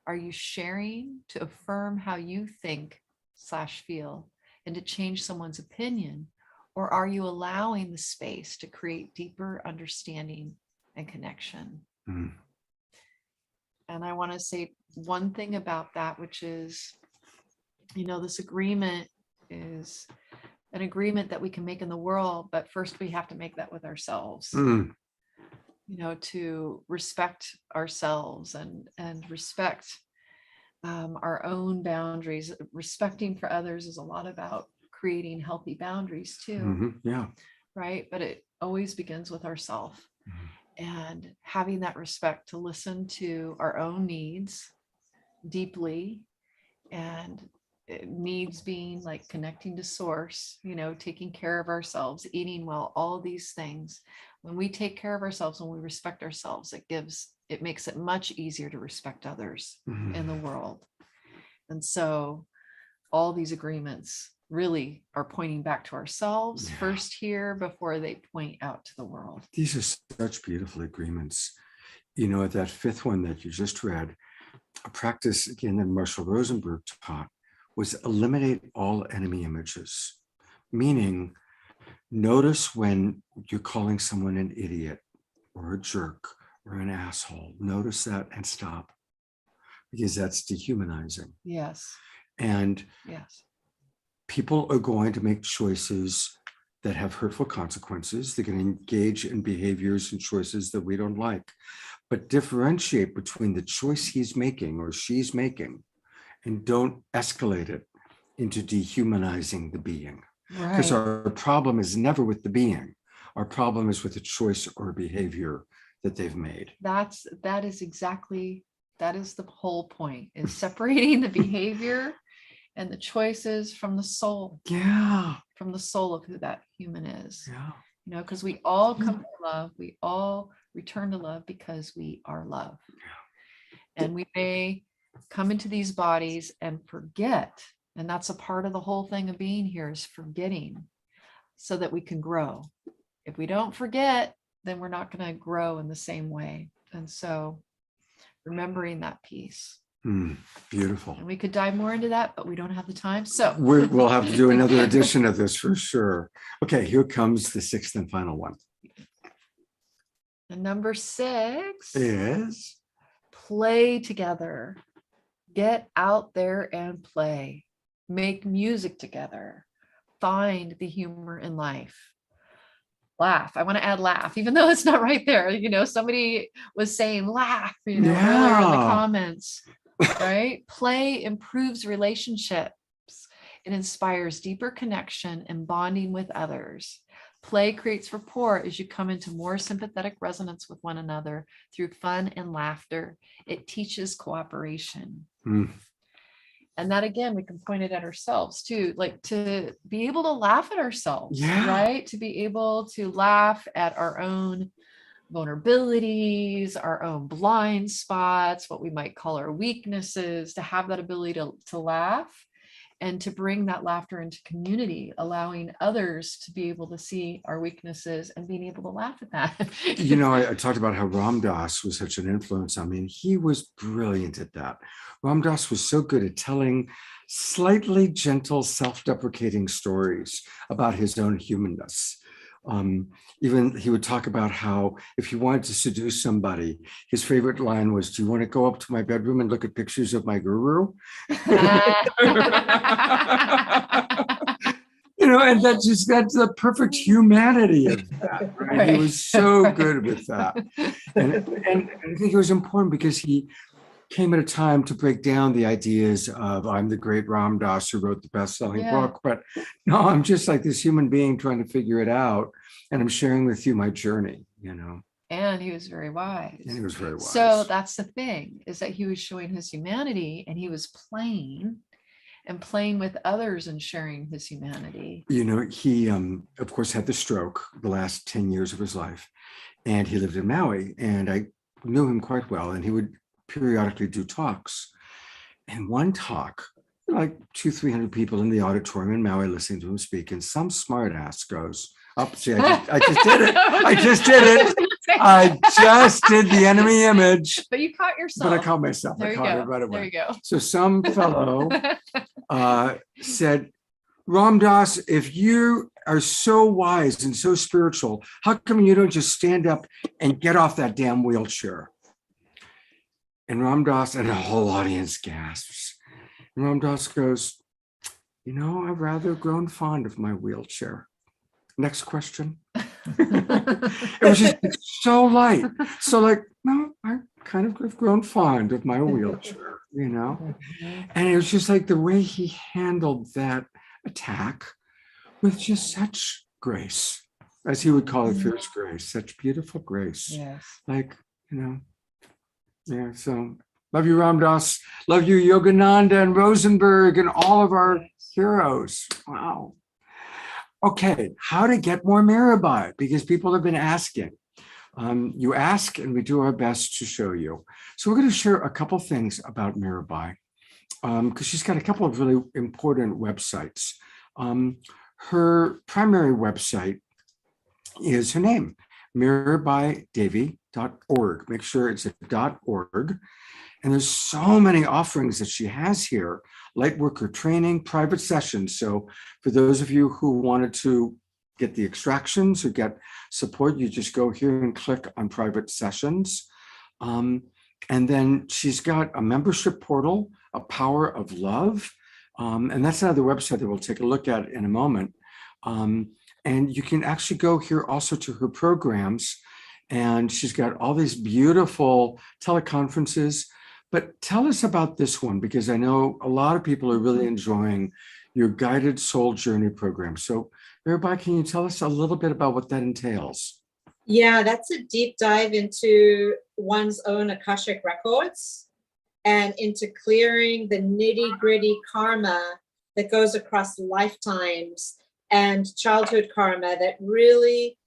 Are you sharing to affirm how you think/feel and to change someone's opinion? Or are you allowing the space to create deeper understanding and connection? Mm. And I want to say one thing about that, which is, this agreement is an agreement that we can make in the world, but first we have to make that with ourselves. Mm. To respect ourselves and respect our own boundaries. Respecting for others is a lot about creating healthy boundaries too. Mm-hmm. Yeah. Right. But it always begins with ourselves. Mm-hmm. And having that respect to listen to our own needs deeply, and needs being like connecting to source, taking care of ourselves, eating well, all these things. When we take care of ourselves, when we respect ourselves, it makes it much easier to respect others Mm-hmm. in the world. And so all these agreements really are pointing back to ourselves first here before they point out to the world. These are such beautiful agreements. At that 5th one that you just read, a practice again that Marshall Rosenberg taught was eliminate all enemy images, meaning notice when you're calling someone an idiot or a jerk or an asshole. Notice that and stop, because that's dehumanizing. Yes. And yes, people are going to make choices that have hurtful consequences. They're going to engage in behaviors and choices that we don't like, but differentiate between the choice he's making or she's making, and don't escalate it into dehumanizing the being. Because our problem is never with the being. Our problem is with a choice or a behavior that they've made. That is the whole point, is separating the behavior and the choices from the soul. Yeah. From the soul of who that human is. Yeah. Because we all come to love. We all return to love because we are love. Yeah. And we may come into these bodies and forget. And that's a part of the whole thing of being here, is forgetting so that we can grow. If we don't forget, then we're not going to grow in the same way. And so remembering that piece. Beautiful. And we could dive more into that, but we don't have the time. So we'll have to do another edition of this for sure. Okay, here comes the 6th and final one. And number 6 is play together. Get out there and play. Make music together. Find the humor in life. Laugh. I want to add laugh, even though it's not right there. Somebody was saying laugh, earlier in the comments, right? Play improves relationships. It inspires deeper connection and bonding with others. Play creates rapport as you come into more sympathetic resonance with one another through fun and laughter. It teaches cooperation. Mm. And that, again, we can point it at ourselves too, like to be able to laugh at ourselves, Yeah. right? To be able to laugh at our own vulnerabilities, our own blind spots, what we might call our weaknesses, to have that ability to laugh and to bring that laughter into community, allowing others to be able to see our weaknesses and being able to laugh at that. You know, I talked about how Ram Dass was such an influence on me, and he was brilliant at that. Ram Dass was so good at telling slightly gentle, self-deprecating stories about his own humanness. Even he would talk about how if he wanted to seduce somebody, his favorite line was, "Do you want to go up to my bedroom and look at pictures of my guru?" You know, and that's the perfect humanity of that, right? He was so good with that. And I think it was important because he came at a time to break down the ideas of I'm the great Ram Dass who wrote the best-selling book, but no, I'm just like this human being trying to figure it out, and I'm sharing with you my journey, you know. And he was very wise. And he was very wise. So that's the thing, is that he was showing his humanity, and he was playing with others and sharing his humanity. You know, he, of course, had the stroke the last 10 years of his life, and he lived in Maui, and I knew him quite well, and he would periodically do talks. And one talk, like 200-300 people in the auditorium in Maui listening to him speak, and some smart ass goes, "Oh, see, I just did it. I just did it. I just did the enemy image." But you caught yourself. But I caught myself. There I you caught go. it right away. There you go. So some fellow said, "Ram Dass, if you are so wise and so spiritual, how come you don't just stand up and get off that damn wheelchair?" And Ram Dass, and the whole audience gasps. And Ram Dass goes, "You know, I've rather grown fond of my wheelchair." Next question. It was just so light. So like, no, I kind of have grown fond of my wheelchair, you know? And it was just like the way he handled that attack with just such grace, as he would call it, fierce grace, such beautiful grace. Yes. Like, you know, yeah, so love you, Ram Dass. Love you, Yogananda and Rosenberg and all of our heroes. Wow. Okay, how to get more Mirabai, because people have been asking. You ask, and we do our best to show you. So we're going to share a couple things about Mirabai, because she's got a couple of really important websites. Her primary website is her name, mirabaidevi.org. Make sure it's a .org. And there's so many offerings that she has here: light worker training, private sessions. So for those of you who wanted to get the extractions or get support, you just go here and click on private sessions. And then she's got a membership portal, a power of love. And that's another website that we'll take a look at in a moment. And you can actually go here also to her programs. And she's got all these beautiful teleconferences. But tell us about this one, because I know a lot of people are really enjoying your guided soul journey program. So Mirabai, can you tell us a little bit about what that entails? Yeah, that's a deep dive into one's own Akashic records and into clearing the nitty-gritty karma that goes across lifetimes and childhood karma that really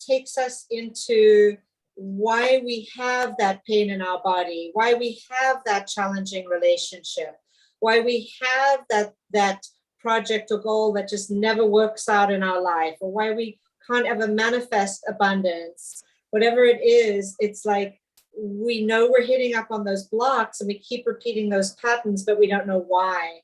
takes us into why we have that pain in our body, why we have that challenging relationship, why we have that project or goal that just never works out in our life, or why we can't ever manifest abundance. Whatever it is, it's like we know we're hitting up on those blocks and we keep repeating those patterns, but we don't know why.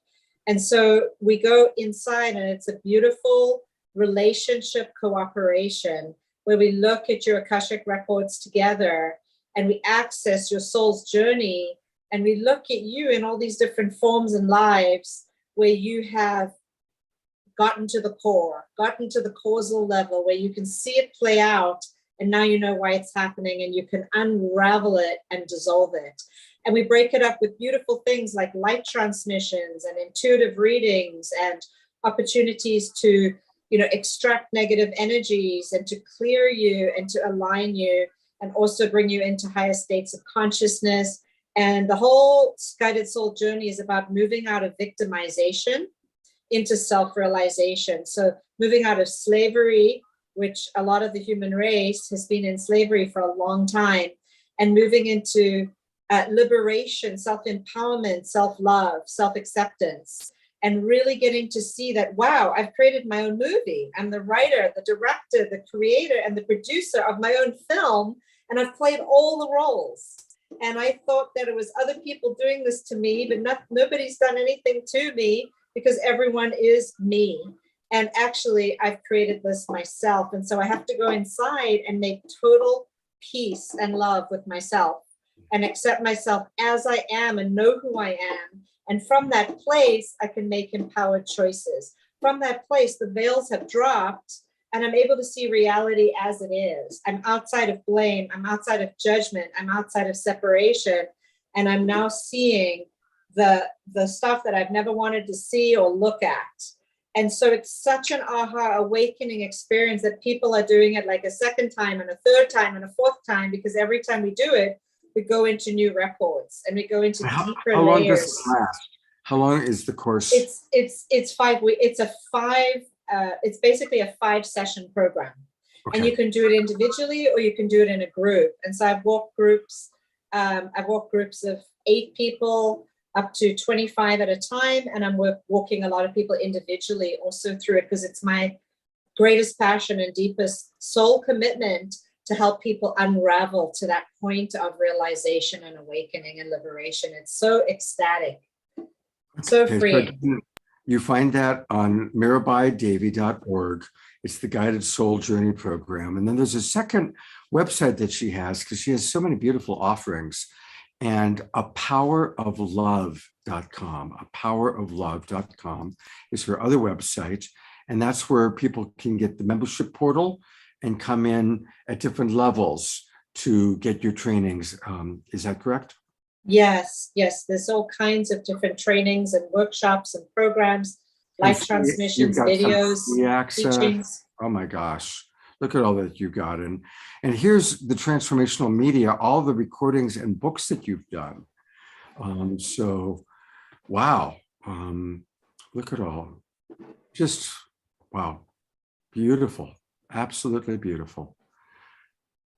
And so we go inside, and it's a beautiful relationship cooperation where we look at your Akashic records together and we access your soul's journey, and we look at you in all these different forms and lives where you have gotten to the core, gotten to the causal level where you can see it play out, and now you know why it's happening, and you can unravel it and dissolve it. And we break it up with beautiful things like light transmissions and intuitive readings and opportunities to extract negative energies and to clear you and to align you and also bring you into higher states of consciousness. And the whole guided soul journey is about moving out of victimization into self-realization. So moving out of slavery, which a lot of the human race has been in slavery for a long time, and moving into liberation, self-empowerment, self-love, self-acceptance, and really getting to see that, wow, I've created my own movie. I'm the writer, the director, the creator, and the producer of my own film, and I've played all the roles. And I thought that it was other people doing this to me, but nobody's done anything to me because everyone is me. And actually, I've created this myself. And so I have to go inside and make total peace and love with myself and accept myself as I am and know who I am. And from that place, I can make empowered choices. From that place, the veils have dropped and I'm able to see reality as it is. I'm outside of blame. I'm outside of judgment. I'm outside of separation. And I'm now seeing the stuff that I've never wanted to see or look at. And so it's such an aha awakening experience that people are doing it like a second time and a third time and a fourth time, because every time we do it, we go into new records and we go into deeper how long layers. does it last? How long is the course? It's 5 weeks. It's basically a 5-session program. Okay. And you can do it individually or you can do it in a group. And so I've walked groups of 8 people up to 25 at a time. And I'm walking a lot of people individually also through it, because it's my greatest passion and deepest soul commitment to help people unravel to that point of realization and awakening and liberation. It's so ecstatic, so freeing. So you find that on mirabaidevi.org. It's the Guided Soul Journey Program. And then there's a second website that she has, because she has so many beautiful offerings. And apoweroflove.com is her other website. And that's where people can get the membership portal and come in at different levels to get your trainings. Is that correct? Yes. There's all kinds of different trainings and workshops and programs, live transmissions, videos, teachings. Oh my gosh. Look at all that you got. And here's the transformational media, all the recordings and books that you've done. So, wow. Look at all. Just, wow. Beautiful. Absolutely beautiful.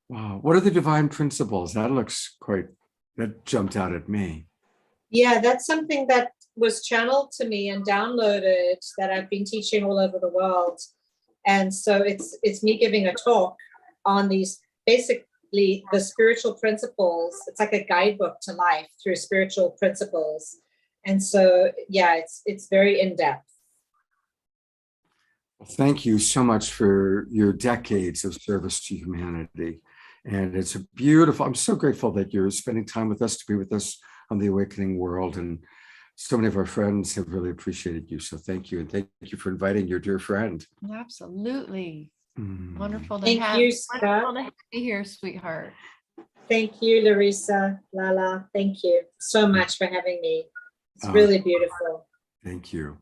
Wow. What are the divine principles? That jumped out at me. Yeah, that's something that was channeled to me and downloaded that I've been teaching all over the world. And so it's me giving a talk on these, basically the spiritual principles. It's like a guidebook to life through spiritual principles. And so, yeah, it's very in-depth. Well, thank you so much for your decades of service to humanity. And it's a beautiful, I'm so grateful that you're spending time with us, to be with us on the Awakening World. And so many of our friends have really appreciated you. So thank you. And thank you for inviting your dear friend. Absolutely. Wonderful to Thank have you, you Scott. here, sweetheart. Thank you, Larisa, Lala. Thank you so much for having me. It's really beautiful. Thank you.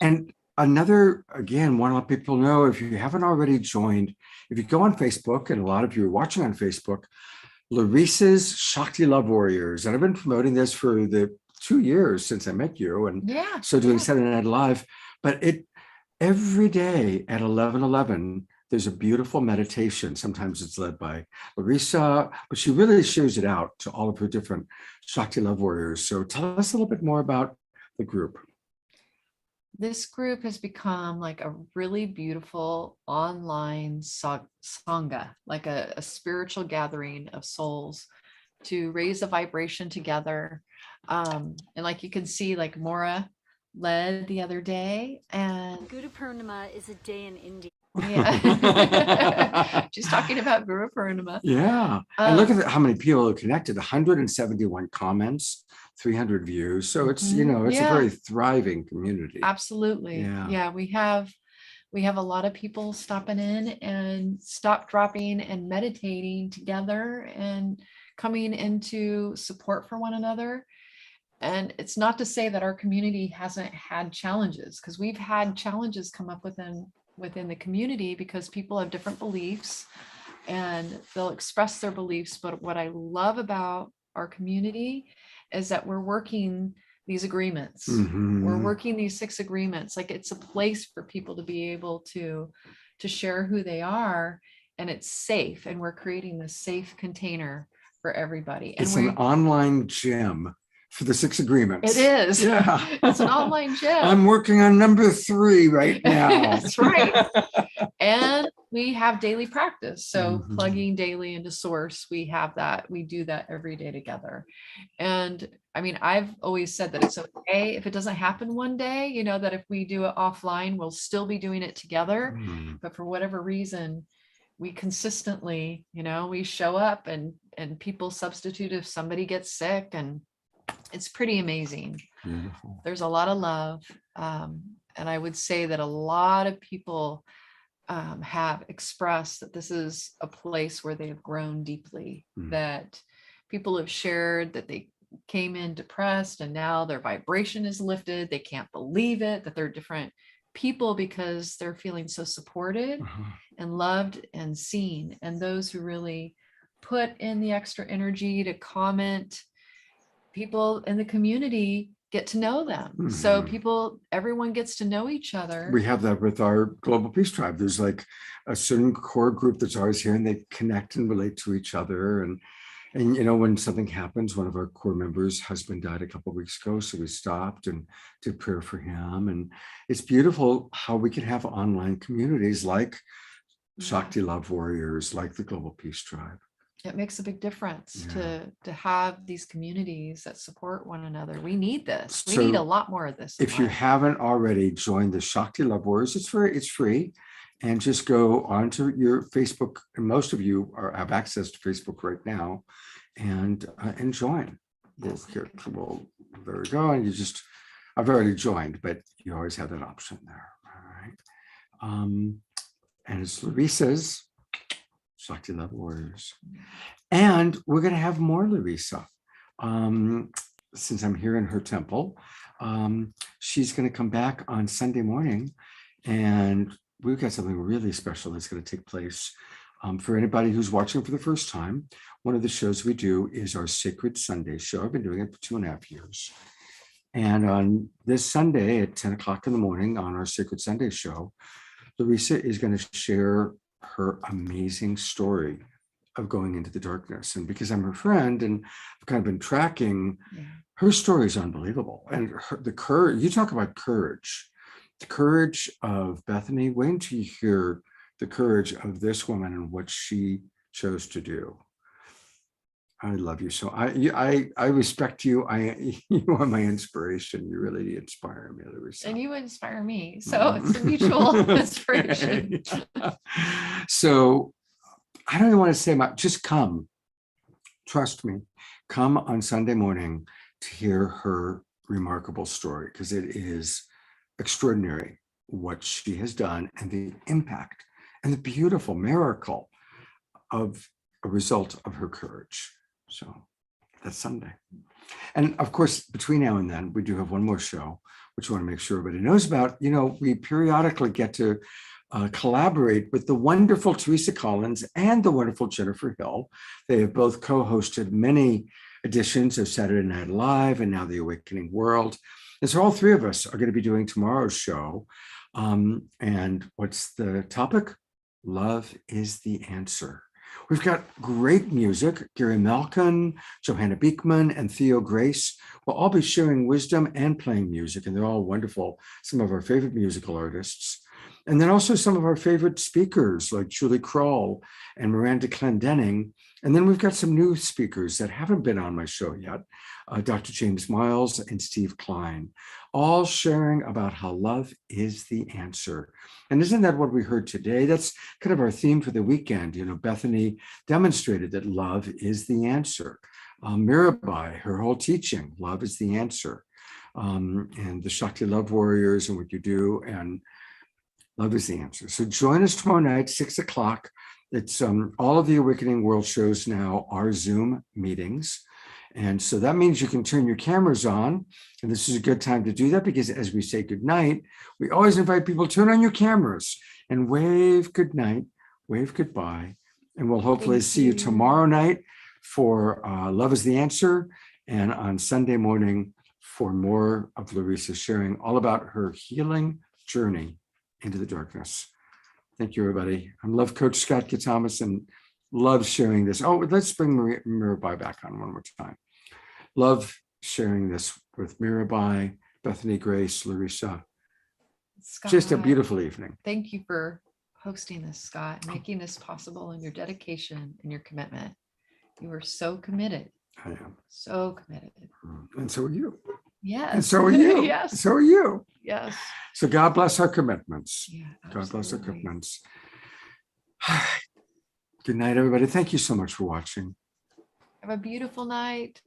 And another, again, want to let people know, if you haven't already joined, if you go on Facebook, and a lot of you are watching on Facebook, Larisa's Shakti Love Warriors. And I've been promoting this for the 2 years since I met you. And doing Saturday Night Live. But every day at 11:11, there's a beautiful meditation. Sometimes it's led by Larisa, but she really shares it out to all of her different Shakti Love Warriors. So tell us a little bit more about the group. This group has become like a really beautiful online sangha, like a spiritual gathering of souls to raise a vibration together. And like you can see, like Maura led the other day, and Guru Purnima is a day in India. Yeah. She's talking about Guru Purnima. Yeah. And look at how many people are connected, 171 comments, 300 views. So it's, it's a very thriving community. Absolutely. Yeah. We have a lot of people stopping in and dropping and meditating together and coming into support for one another. And it's not to say that our community hasn't had challenges, because we've had challenges come up within within the community, because people have different beliefs and they'll express their beliefs. But what I love about our community is that we're working these agreements. We're working these 6 agreements. Like, it's a place for people to be able to share who they are, and it's safe. And we're creating this safe container for everybody. And It's an online gym for the 6 agreements. it is. Yeah. It's an online gym. I'm working on number 3 right now. That's right. And we have daily practice. So Mhm. plugging daily into source, we have that. We do that every day together. And I mean, I've always said that it's okay if it doesn't happen one day, you know, that if we do it offline, we'll still be doing it together. But for whatever reason, we consistently, you know, we show up and people substitute if somebody gets sick, and it's pretty amazing. Beautiful. There's a lot of love. And I would say that a lot of people have expressed that this is a place where they have grown deeply, that people have shared that they came in depressed and now their vibration is lifted. They can't believe it, that they're different people because they're feeling so supported and loved and seen. And those who really put in the extra energy to comment, people in the community get to know them. So everyone gets to know each other. We have that with our Global Peace Tribe. There's like a certain core group that's always here, and they connect and relate to each other. And you know, when something happens, one of our core members' husband died a couple of weeks ago, so we stopped and did prayer for him. And it's beautiful how we can have online communities like Shakti Love Warriors, like the Global Peace Tribe. It makes a big difference to have these communities that support one another. We need this. We need a lot more of this. If you haven't already joined the Shakti Love Warriors, it's free. And just go onto your Facebook, and most of you have access to Facebook right now, and join. There we go. And I've already joined, but you always have that option there. All right. And it's Larisa's Shakti Love Warriors. And we're going to have more Larisa. Since I'm here in her temple, she's going to come back on Sunday morning, and we've got something really special that's going to take place. For anybody who's watching for the first time, one of the shows we do is our Sacred Sunday show. I've been doing it for 2.5 years. And on this Sunday at 10 o'clock in the morning on our Sacred Sunday show, Larisa is going to share her amazing story of going into the darkness. And because I'm her friend and I've kind of been tracking, her story is unbelievable. And the courage, you talk about courage. The courage of Bethany. Wait until you hear the courage of this woman and what she chose to do. I love you so. I respect you. You are my inspiration. You really inspire me, Larisa. And you inspire me. So it's a mutual inspiration. So I don't even want to say much. Just come. Trust me. Come on Sunday morning to hear her remarkable story, because it is extraordinary what she has done and the impact and the beautiful miracle of a result of her courage. So that's Sunday. And of course, between now and then, we do have one more show, which we want to make sure everybody knows about. You know, we periodically get to collaborate with the wonderful Teresa Collins and the wonderful Jennifer Hill. They have both co-hosted many editions of Saturday Night Live and now The Awakening World. And so all 3 of us are going to be doing tomorrow's show. And what's the topic? Love is the answer. We've got great music. Gary Malkin, Johanna Beekman, and Theo Grace will all be sharing wisdom and playing music, and they're all wonderful, some of our favorite musical artists. And then also some of our favorite speakers like Julie Kroll and Miranda Clendenning. And then we've got some new speakers that haven't been on my show yet, Dr. James Miles and Steve Klein, all sharing about how love is the answer. And isn't that what we heard today? That's kind of our theme for the weekend. You know, Bethany demonstrated that love is the answer. Mirabai, her whole teaching, love is the answer. And the Shakti Love Warriors and what you do, and love is the answer. So join us tomorrow night, 6 o'clock. It's all of the Awakening World shows now are Zoom meetings. And so that means you can turn your cameras on. And this is a good time to do that, because as we say goodnight, we always invite people to turn on your cameras. and wave good night, wave goodbye. And we'll hopefully Thank see you you. tomorrow night for Love is the Answer, and on Sunday morning for more of Larisa sharing all about her healing journey into the darkness. Thank you, everybody. I love Coach Scott Thomas and love sharing this. Oh, let's bring Mirabai back on one more time. Love sharing this with Mirabai, Bethany Grace, Larisa. Just a Scott, beautiful evening. thank you for hosting this, Scott, making this possible, and your dedication and your commitment. You are so committed. I am. So committed. And so are you. Yes. And so are you. Yes. So are you. Yes. So God bless our commitments. Yeah. God bless our absolutely. commitments. Good night, everybody. Thank you so much for watching. Have a beautiful night.